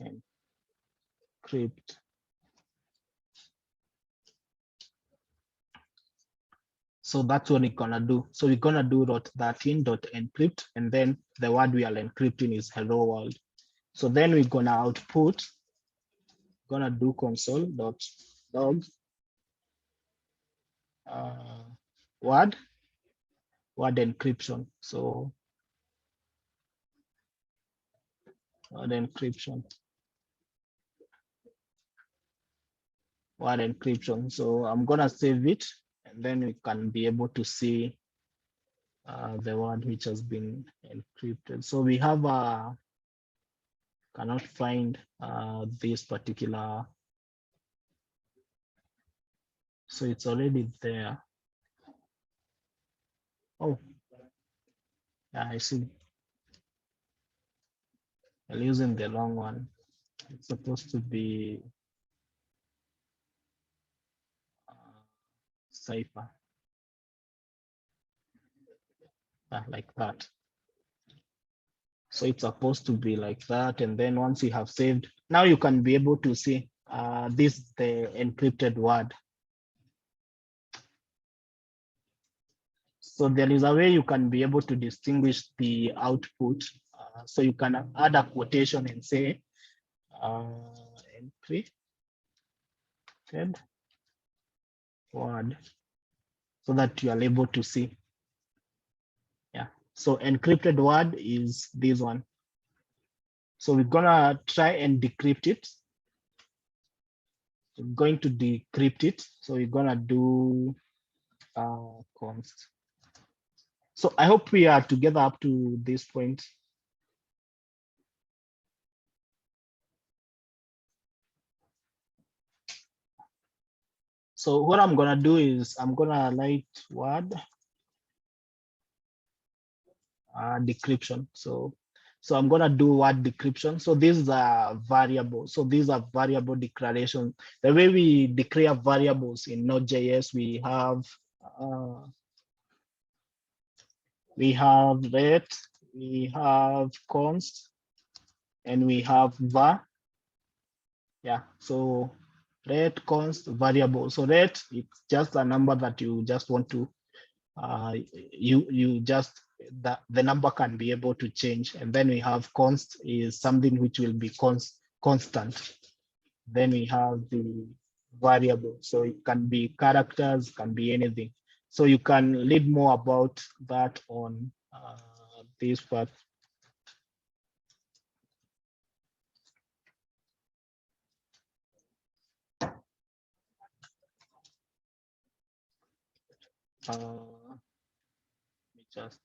encrypt. So that's what we're gonna do. So we're gonna do dot 13 dot encrypt, and then the word we are encrypting is hello world. So then we're gonna output, gonna do console dot log word encryption. So word encryption. So I'm gonna save it, and then we can be able to see the word which has been encrypted. So we have cannot find this particular. So it's already there. Oh, yeah, I see. I'm using the long one. It's supposed to be Cipher. Like that. So it's supposed to be like that. And then once you have saved, now you can be able to see this is the encrypted word. So there is a way you can be able to distinguish the output. So you can add a quotation and say encrypted word. so that you are able to see. Yeah, so encrypted word is this one. So we're gonna try and decrypt it. We're going to decrypt it. So we're gonna do const. So I hope we are together up to this point. So what I'm gonna do is I'm gonna write word decryption. So I'm gonna do word decryption. So these are variables. So these are variable declaration. The way we declare variables in Node.js, we have ret, we have const, and we have var. Yeah, so ret, const, variable. So ret, it's just a number that you just want to you just the number can be able to change. And then we have const is something which will be constant. Then we have the variable, so it can be characters, can be anything. So you can read more about that on this part. Let me just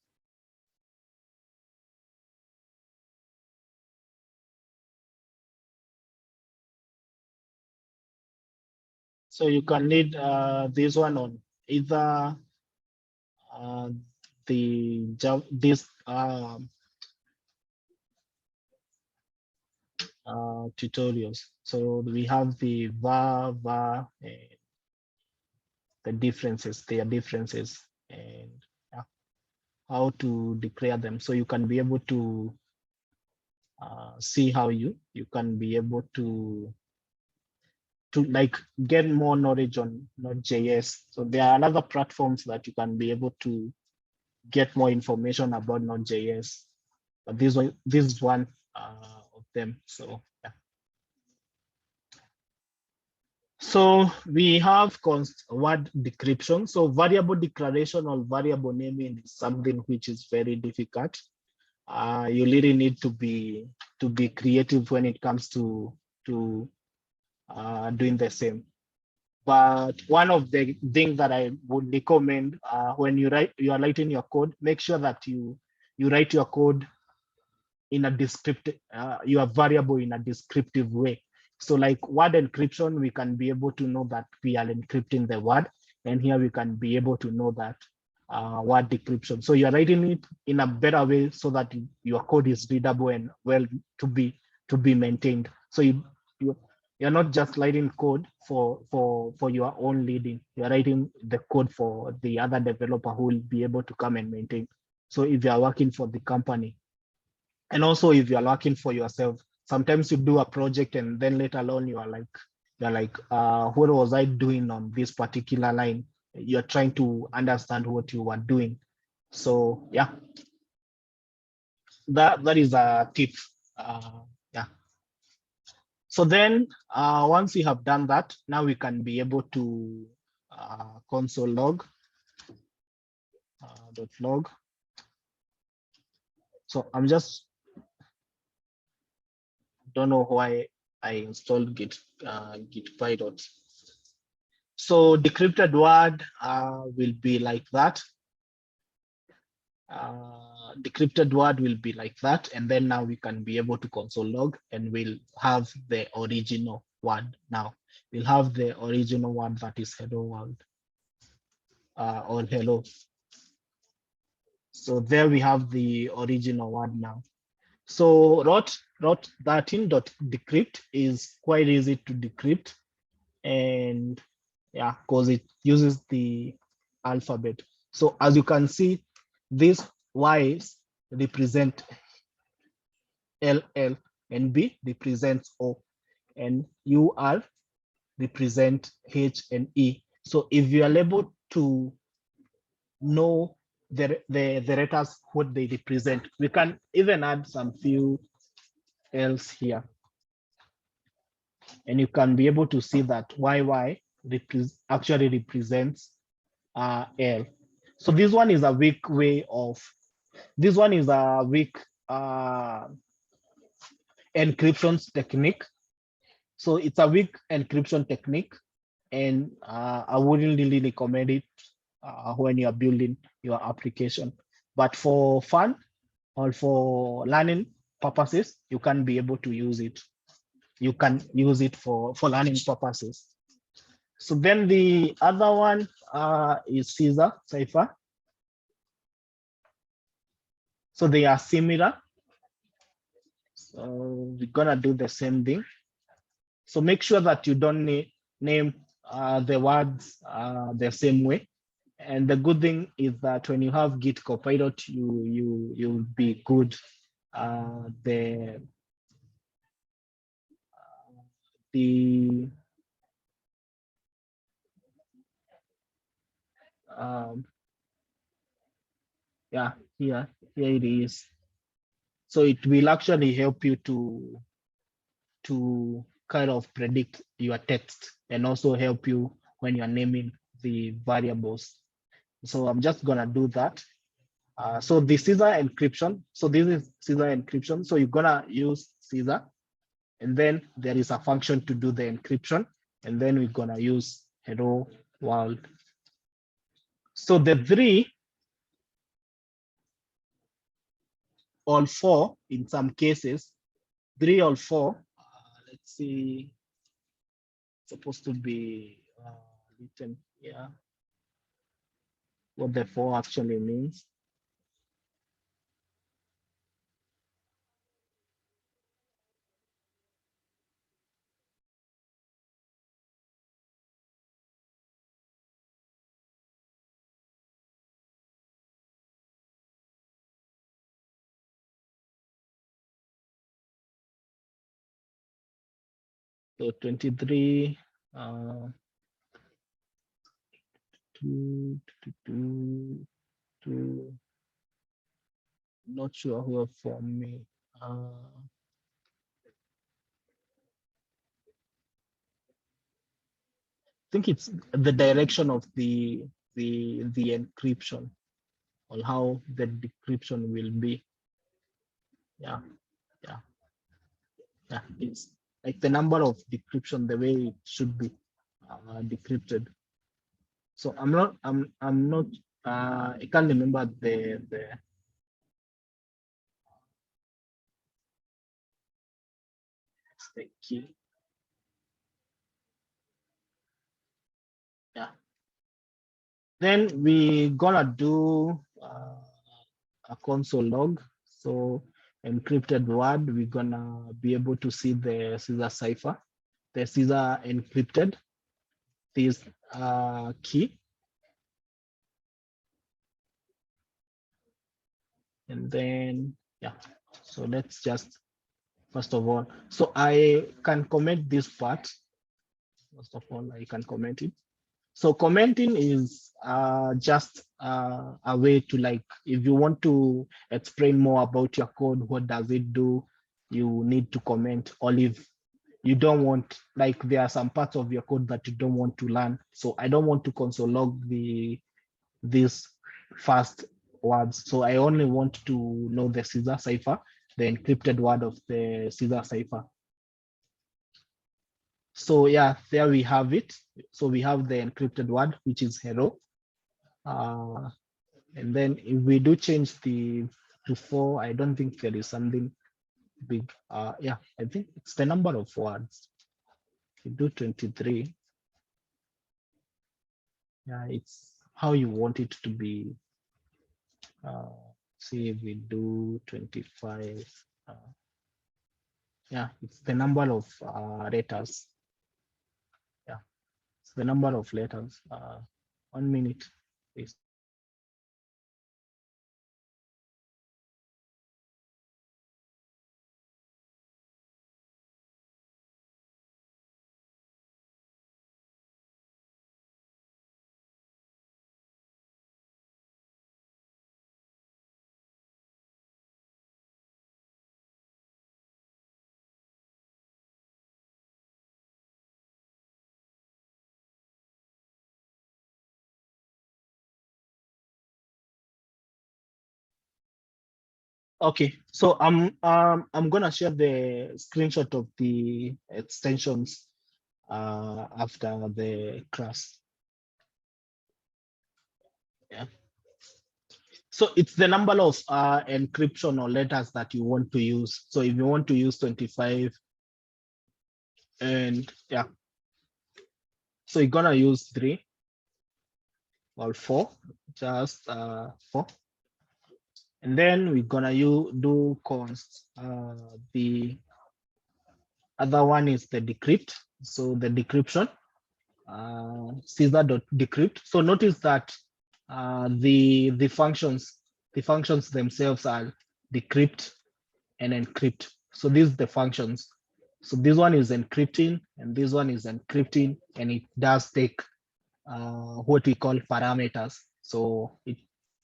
so you can read this one on either this tutorials. So we have the var, the differences, their differences, and how to declare them. So you can be able to see how you can be able to like get more knowledge on Node.js. So there are other platforms that you can be able to get more information about Node.js. But this is one of them. So yeah. So we have word decryption. So variable declaration or variable naming is something which is very difficult. You really need to be creative when it comes to doing the same. But one of the things that I would recommend when you are writing your code, make sure that you write your code in a descriptive, your variable in a descriptive way. So like word encryption, we can be able to know that we are encrypting the word. And here we can be able to know that word decryption. So you're writing it in a better way so that your code is readable and well to be maintained. So you're not just writing code for your own reading. You're writing the code for the other developer who will be able to come and maintain. So if you are working for the company, and also if you're working for yourself, sometimes you do a project and then later on you're like, what was I doing on this particular line? You're trying to understand what you were doing. So yeah, that is a tip. Yeah. So then once you have done that, now we can be able to console log .log. So I'm just don't know why I installed git pilot. So decrypted word will be like that. Decrypted word will be like that, and then now we can be able to console log, and we'll have the original word. Now we'll have the original word that is hello world or hello. So there we have the original word now. So rot 13.decrypt is quite easy to decrypt, and yeah, because it uses the alphabet. So as you can see, these Y's represent LL, and B represents O, and UR represent H and E. So if you are able to know the letters, what they represent, we can even add some few else here. And you can be able to see that YY actually represents L. So this one is a weak way of, this one is a weak encryption technique. So it's a weak encryption technique, and I wouldn't really recommend it when you are building your application. But for fun or for learning purposes, you can be able to use it. You can use it for learning purposes. So then the other one is Cipher. So they are similar. So we're gonna do the same thing. So make sure that you don't name the words the same way. And the good thing is that when you have Git Copilot, you'll be good. The yeah, here it is. So it will actually help you to kind of predict your text and also help you when you're naming the variables. So I'm just gonna do that. So this is a encryption. So this is Caesar encryption. So you're gonna use Caesar, and then there is a function to do the encryption, and then we're gonna use hello world. So the 3 or 4 in some cases, 3 or 4. Let's see, it's supposed to be written here. What the 4 actually means. So 23, not sure who for me. I think it's the direction of the encryption, or how the decryption will be. Yeah. It's like the number of decryption, the way it should be decrypted. So I'm not I can't remember the key. Yeah. Then we gonna do a console log. So encrypted word, we're gonna be able to see the Caesar cipher, the Caesar encrypted, this key. And then, yeah, so let's just, first of all, so I can comment this part. First of all, I can comment it. So commenting is just a way to, like, if you want to explain more about your code, what does it do, you need to comment. Or if you don't want, like, there are some parts of your code that you don't want to learn. So I don't want to console log these first words. So I only want to know the Caesar cipher, the encrypted word of the Caesar cipher. So yeah, there we have it. So we have the encrypted word, which is hello. And then if we do change the to 4, I don't think there is something big. Yeah, I think it's the number of words. If you do 23, yeah, it's how you want it to be. See if we do 25. Yeah, it's the number of letters. Yeah, it's the number of letters. 1 minute, please. Okay, so I'm gonna share the screenshot of the extensions after the class. Yeah. So it's the number of encryption or letters that you want to use. So if you want to use 25, and yeah, so you're gonna use 3 or 4, just 4. And then we're gonna do const. The other one is the decrypt. So the decryption, Caesar.decrypt. So notice that the functions themselves are decrypt and encrypt. So these are the functions. So this one is encrypting and this one is encrypting, and it does take what we call parameters. So it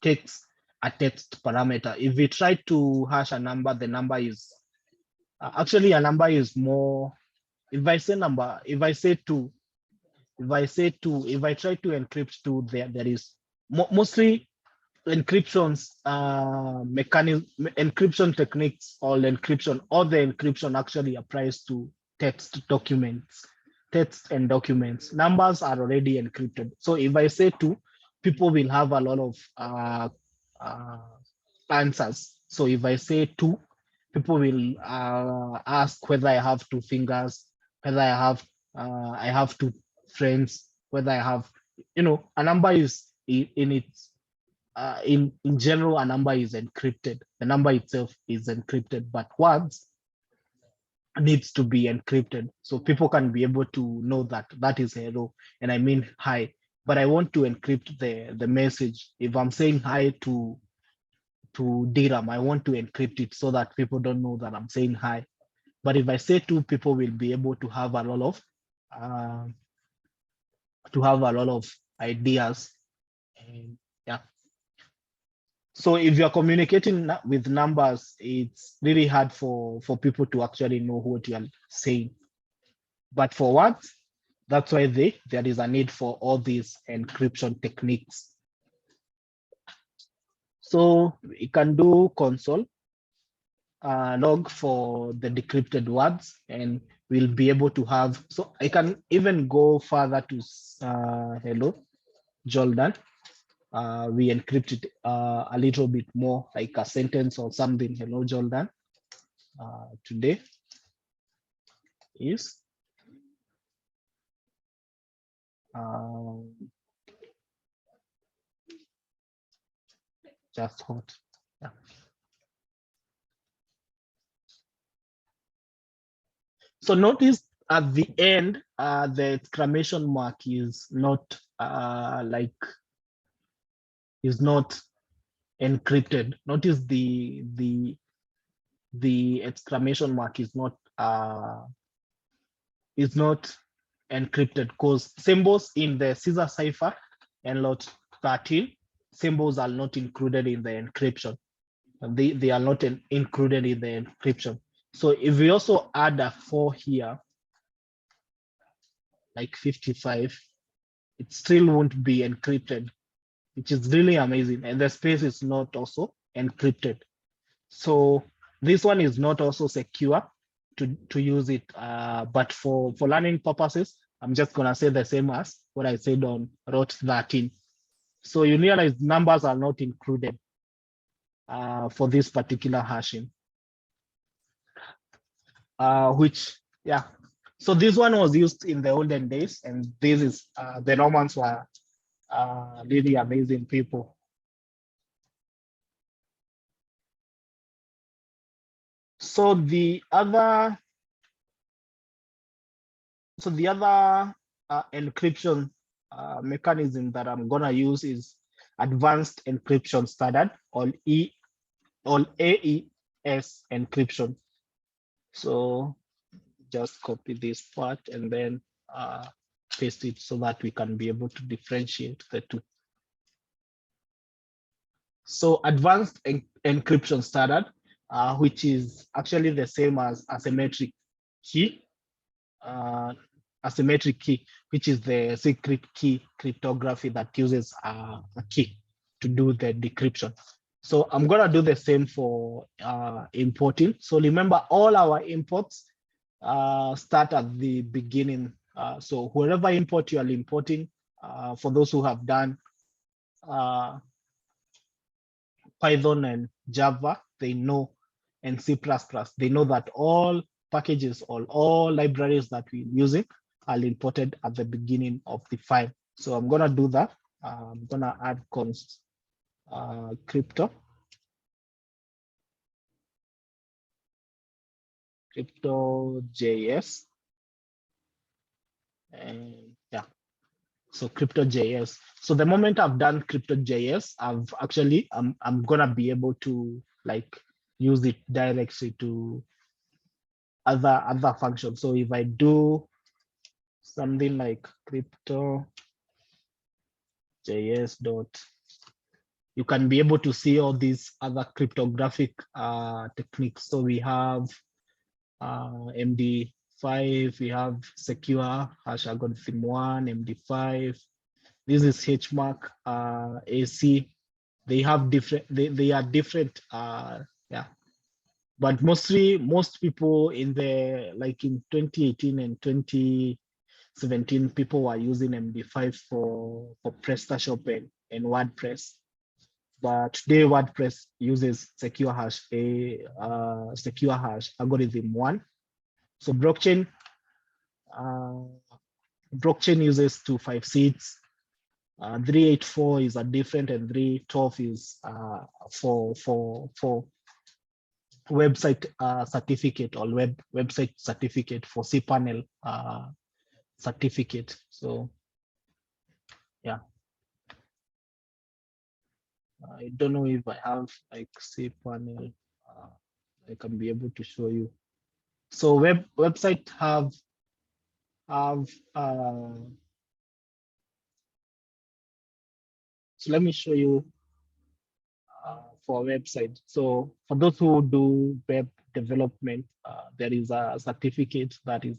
takes a text parameter. If we try to hash a number, the number is actually a number is more. If I say number, if I say 2, if I try to encrypt 2, there is mostly encryptions mechanism, encryption techniques, or encryption, or the encryption actually applies to text and documents. Numbers are already encrypted. So if I say 2, people will have a lot of answers. So if I say 2, people will ask whether I have 2 fingers, whether I have 2 friends, whether I have, a number is in its in general, a number is encrypted. The number itself is encrypted, but words needs to be encrypted. So people can be able to know that that is hello, and I mean hi, but I want to encrypt the message. If I'm saying hi to DRAM, I want to encrypt it so that people don't know that I'm saying hi. But if I say 2, people will be able to have a lot of ideas. And yeah. So if you're communicating with numbers, it's really hard for people to actually know what you're saying. But for words, that's why there is a need for all these encryption techniques. So you can do console log for the decrypted words, and we'll be able to have, so I can even go further to hello, Jordan. We encrypt it a little bit more, like a sentence or something. Hello, Jordan. Today is just hot. Yeah. So notice at the end, the exclamation mark is not is not encrypted. Notice the exclamation mark is not encrypted, because symbols in the Caesar cipher and lot 13, symbols are not included in the encryption. They are not included in the encryption. So if we also add a 4 here, like 55, it still won't be encrypted, which is really amazing. And the space is not also encrypted. So this one is not also secure to use it, but for learning purposes, I'm just gonna say the same as what I said on route 13. So you realize numbers are not included for this particular hashing, which, yeah. So this one was used in the olden days, and this is the Romans were really amazing people. So the other encryption mechanism that I'm gonna use is Advanced Encryption Standard, or AES encryption. So just copy this part and then paste it so that we can be able to differentiate the two. So Advanced Encryption Standard, which is actually the same as Asymmetric Key. Asymmetric key, which is the secret key cryptography that uses a key to do the decryption. So I'm gonna do the same for importing. So remember, all our imports start at the beginning. So wherever import you are importing, for those who have done Python and Java, they know, and C++, they know that all packages or all libraries that we're using are imported at the beginning of the file. So I'm gonna do that. I'm gonna add const crypto.js, and yeah, so crypto.js. So the moment I've done crypto.js, I've actually I'm gonna be able to like use it directly to other functions. So if I do something like crypto.js dot, you can be able to see all these other cryptographic techniques. So we have MD5, we have secure hash algorithm 1, MD5. This is HMAC, AC. They have different, they are different, yeah. But mostly, most people in the, like in 2018 and 2017, people were using MD5 for PrestaShop and WordPress. But today WordPress uses secure hash algorithm 1. So blockchain uses 256. 384 is a different, and 312 is for website certificate or website certificate, for cPanel certificate. So yeah, I don't know if I have like cPanel. I can be able to show you. So website have so let me show you for website. So for those who do web development, there is a certificate that is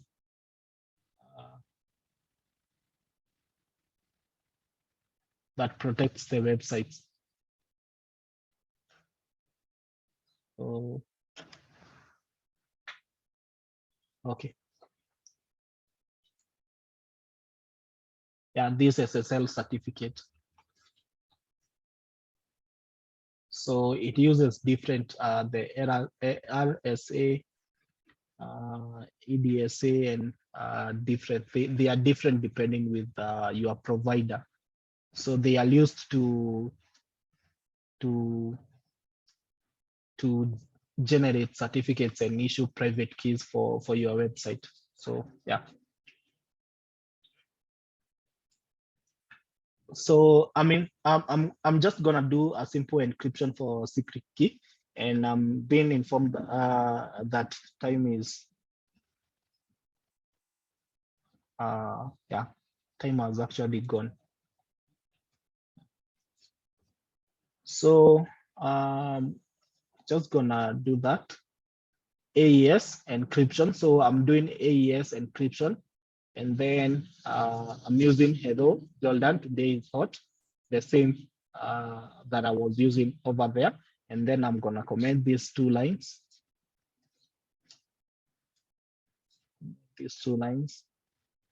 that protects the websites. So okay, yeah, this SSL certificate. So it uses different the RSA, EDSA, and different. They are different depending with your provider. So they are used to generate certificates and issue private keys for your website. So yeah. So I mean, I'm just gonna do a simple encryption for secret key, and I'm being informed that time is yeah, time has actually gone. So just gonna do that AES encryption. So I'm doing AES encryption, and then I'm using hello Jordan, today is hot, the same that I was using over there. And then I'm gonna comment these 2 lines. These 2 lines.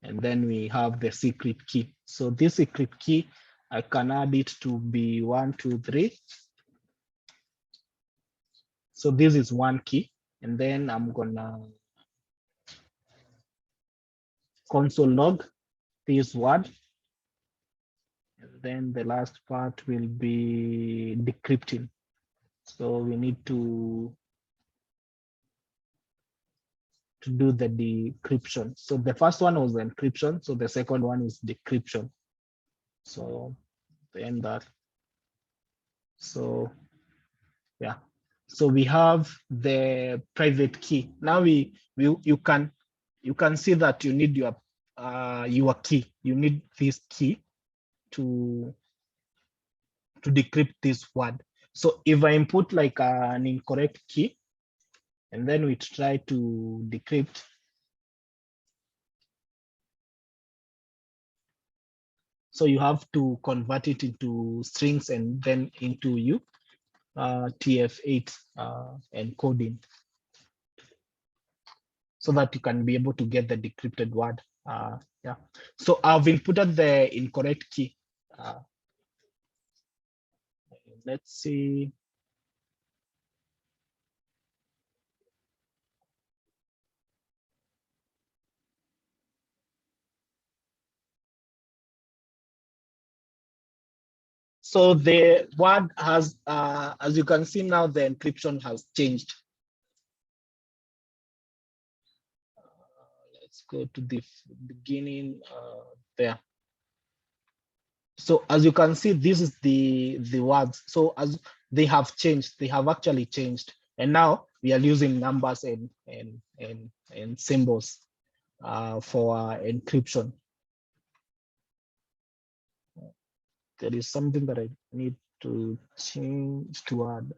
And then we have the secret key. So this secret key, I can add it to be 1, 2, 3. So this is 1 key. And then I'm gonna console log this word. And then the last part will be decrypting. So we need to do the decryption. So the first one was encryption. So the second one is decryption. So then that. So yeah. So we have the private key. Now you can see that you need your key. You need this key to decrypt this word. So if I input like an incorrect key, and then we try to decrypt, so you have to convert it into strings and then into TF8 encoding, so that you can be able to get the decrypted word. Yeah. So I've inputted the incorrect key. Let's see. So the word has, as you can see now, the encryption has changed. Let's go to the beginning there. So as you can see, this is the words. So as they have changed, they have actually changed. And now we are using numbers and symbols for encryption. There is something that I need to change to add.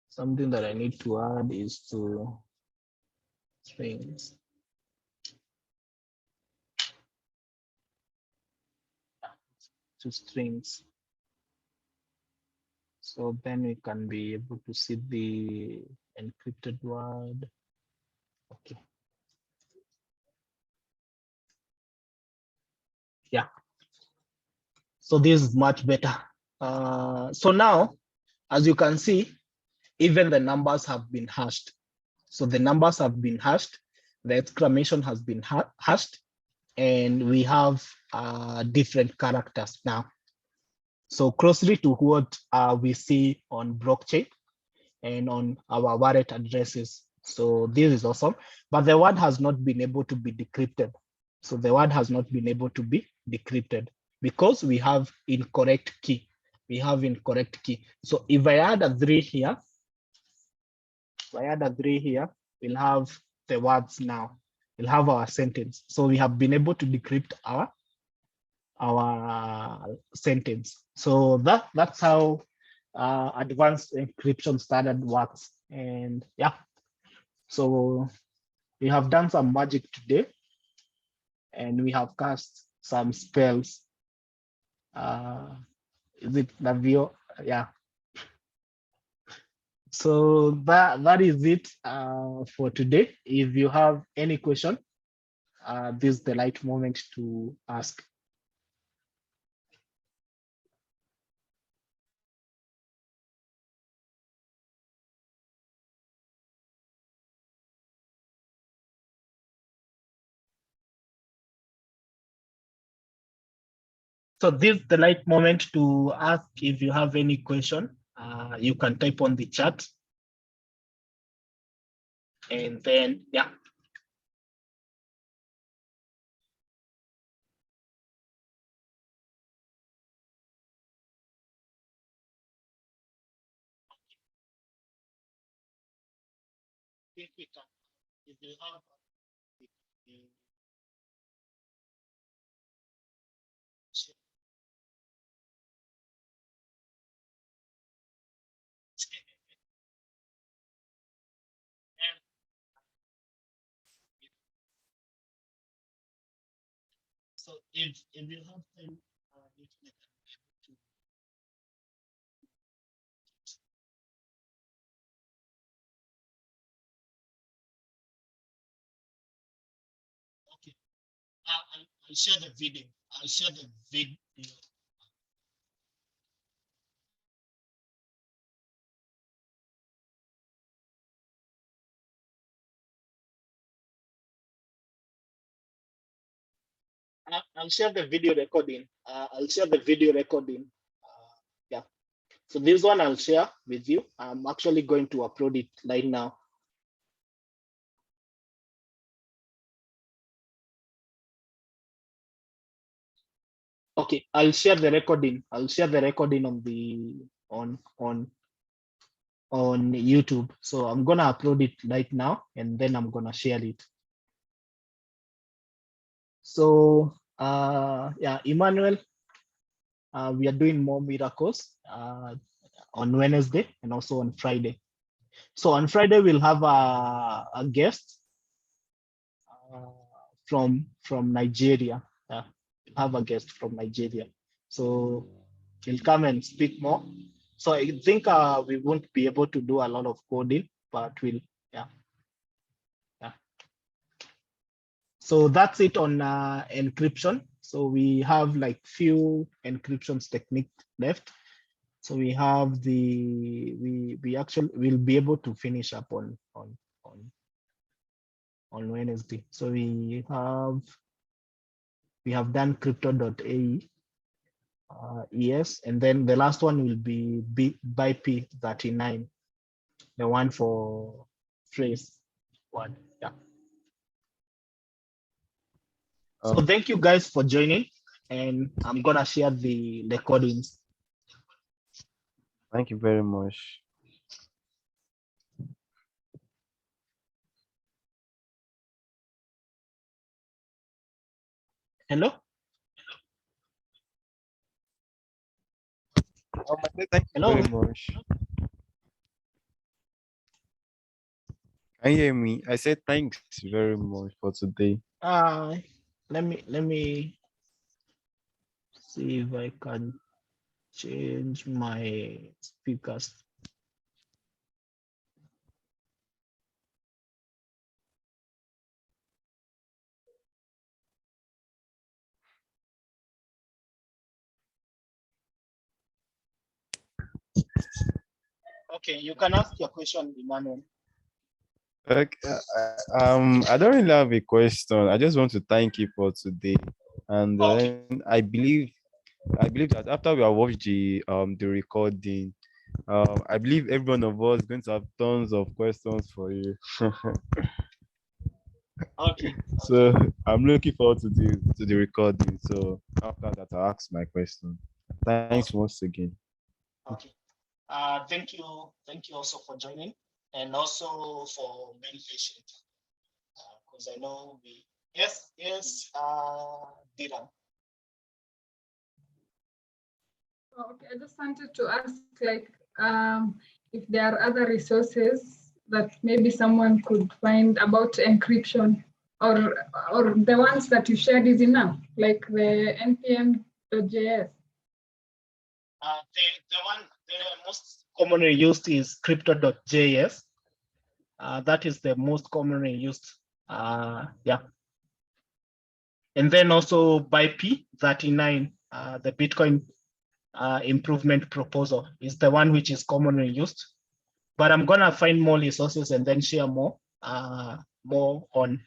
Something that I need to add is to strings. To strings. So then we can be able to see the encrypted word. Okay. Yeah. So this is much better. So now, as you can see, even the numbers have been hashed. So the numbers have been hashed, the exclamation has been hashed, and we have different characters now. So closely to what we see on blockchain and on our wallet addresses. So this is awesome, but the word has not been able to be decrypted. So the word has not been able to be decrypted because we have incorrect key. We have incorrect key. So if I add a 3 here, we'll have the words now. We'll have our sentence. So we have been able to decrypt our sentence. So that's how advanced encryption standard works. And yeah, so we have done some magic today, and we have cast some spells. Is it Navio? Yeah. So that is it for today. If you have any question, this is the right moment to ask. So this is the right moment to ask if you have any question. You can type on the chat. And then, yeah. If you have so if you have time, if you can be able to. Okay, I'll share the video. I'll share the video. I'll share the video recording. I'll share the video recording. Yeah. So this one I'll share with you. I'm actually going to upload it right now. Okay, I'll share the recording. I'll share the recording on the on YouTube. So I'm gonna upload it right now, and then I'm gonna share it. So yeah, Emmanuel, we are doing more miracles on Wednesday and also on Friday. So on Friday we'll have a guest from Nigeria. have a guest from Nigeria. So he'll come and speak more. So I think we won't be able to do a lot of coding, but we'll, yeah. So that's it on encryption. So we have like few encryption techniques left. So we have we actually will be able to finish up on Wednesday. So we have done crypto.ae, ES, and then the last one will be BIP 39, the one for phrase one. Yeah. So thank you guys for joining, and I'm gonna share the recordings. Thank you very much. Hello? Thank you Hello? very much. Can you hear me? I said thanks very much for today. Let me see if I can change my speakers. Okay, you can ask your question, Emmanuel. Okay, I don't really have a question. I just want to thank you for today, and Okay. then I believe that after we have watched the recording, I believe every one of us is going to have tons of questions for you. Okay. So I'm looking forward to the recording. So after that, I'll ask my question. Thanks once again. Okay. Thank you also for joining, and also for being patient. Because I know yes, Diram. Okay, I just wanted to ask, like, if there are other resources that maybe someone could find about encryption, or the ones that you shared is enough, like the npm.js. The most commonly used is crypto.js. That is the most commonly used. Yeah. And then also BIP 39, the Bitcoin improvement proposal is the one which is commonly used. But I'm gonna find more resources and then share more on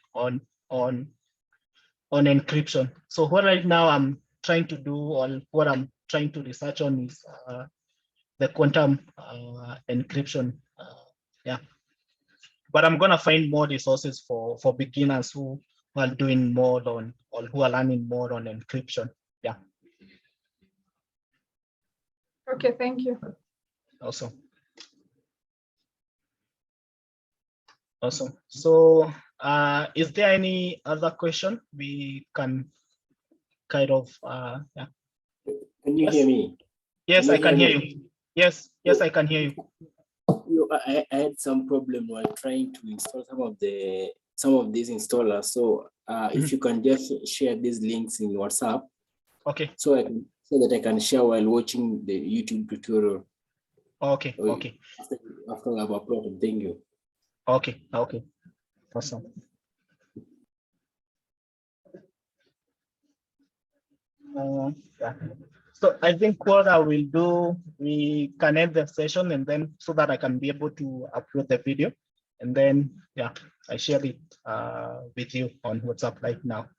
encryption. So what right now I'm trying to do, or what I'm trying to research on, is the quantum encryption. Yeah. But I'm gonna find more resources for beginners who are doing more on, or who are learning more on encryption. Yeah. Okay, thank you. Awesome. Awesome. So is there any other question we can kind of yeah. Can you hear me? Yes, I can hear you. Yes, I can hear you. I had some problem while trying to install some of these installers. So if you can just share these links in WhatsApp. Okay. So that I can share while watching the YouTube tutorial. Okay. Okay. After I've uploaded. Thank you. Okay. Okay. Awesome. Yeah. So I think what I will do, we can end the session, and then so that I can be able to upload the video, and then yeah, I share it with you on WhatsApp right now.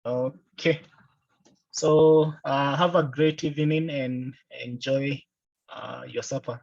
Okay. So have a great evening and enjoy your supper.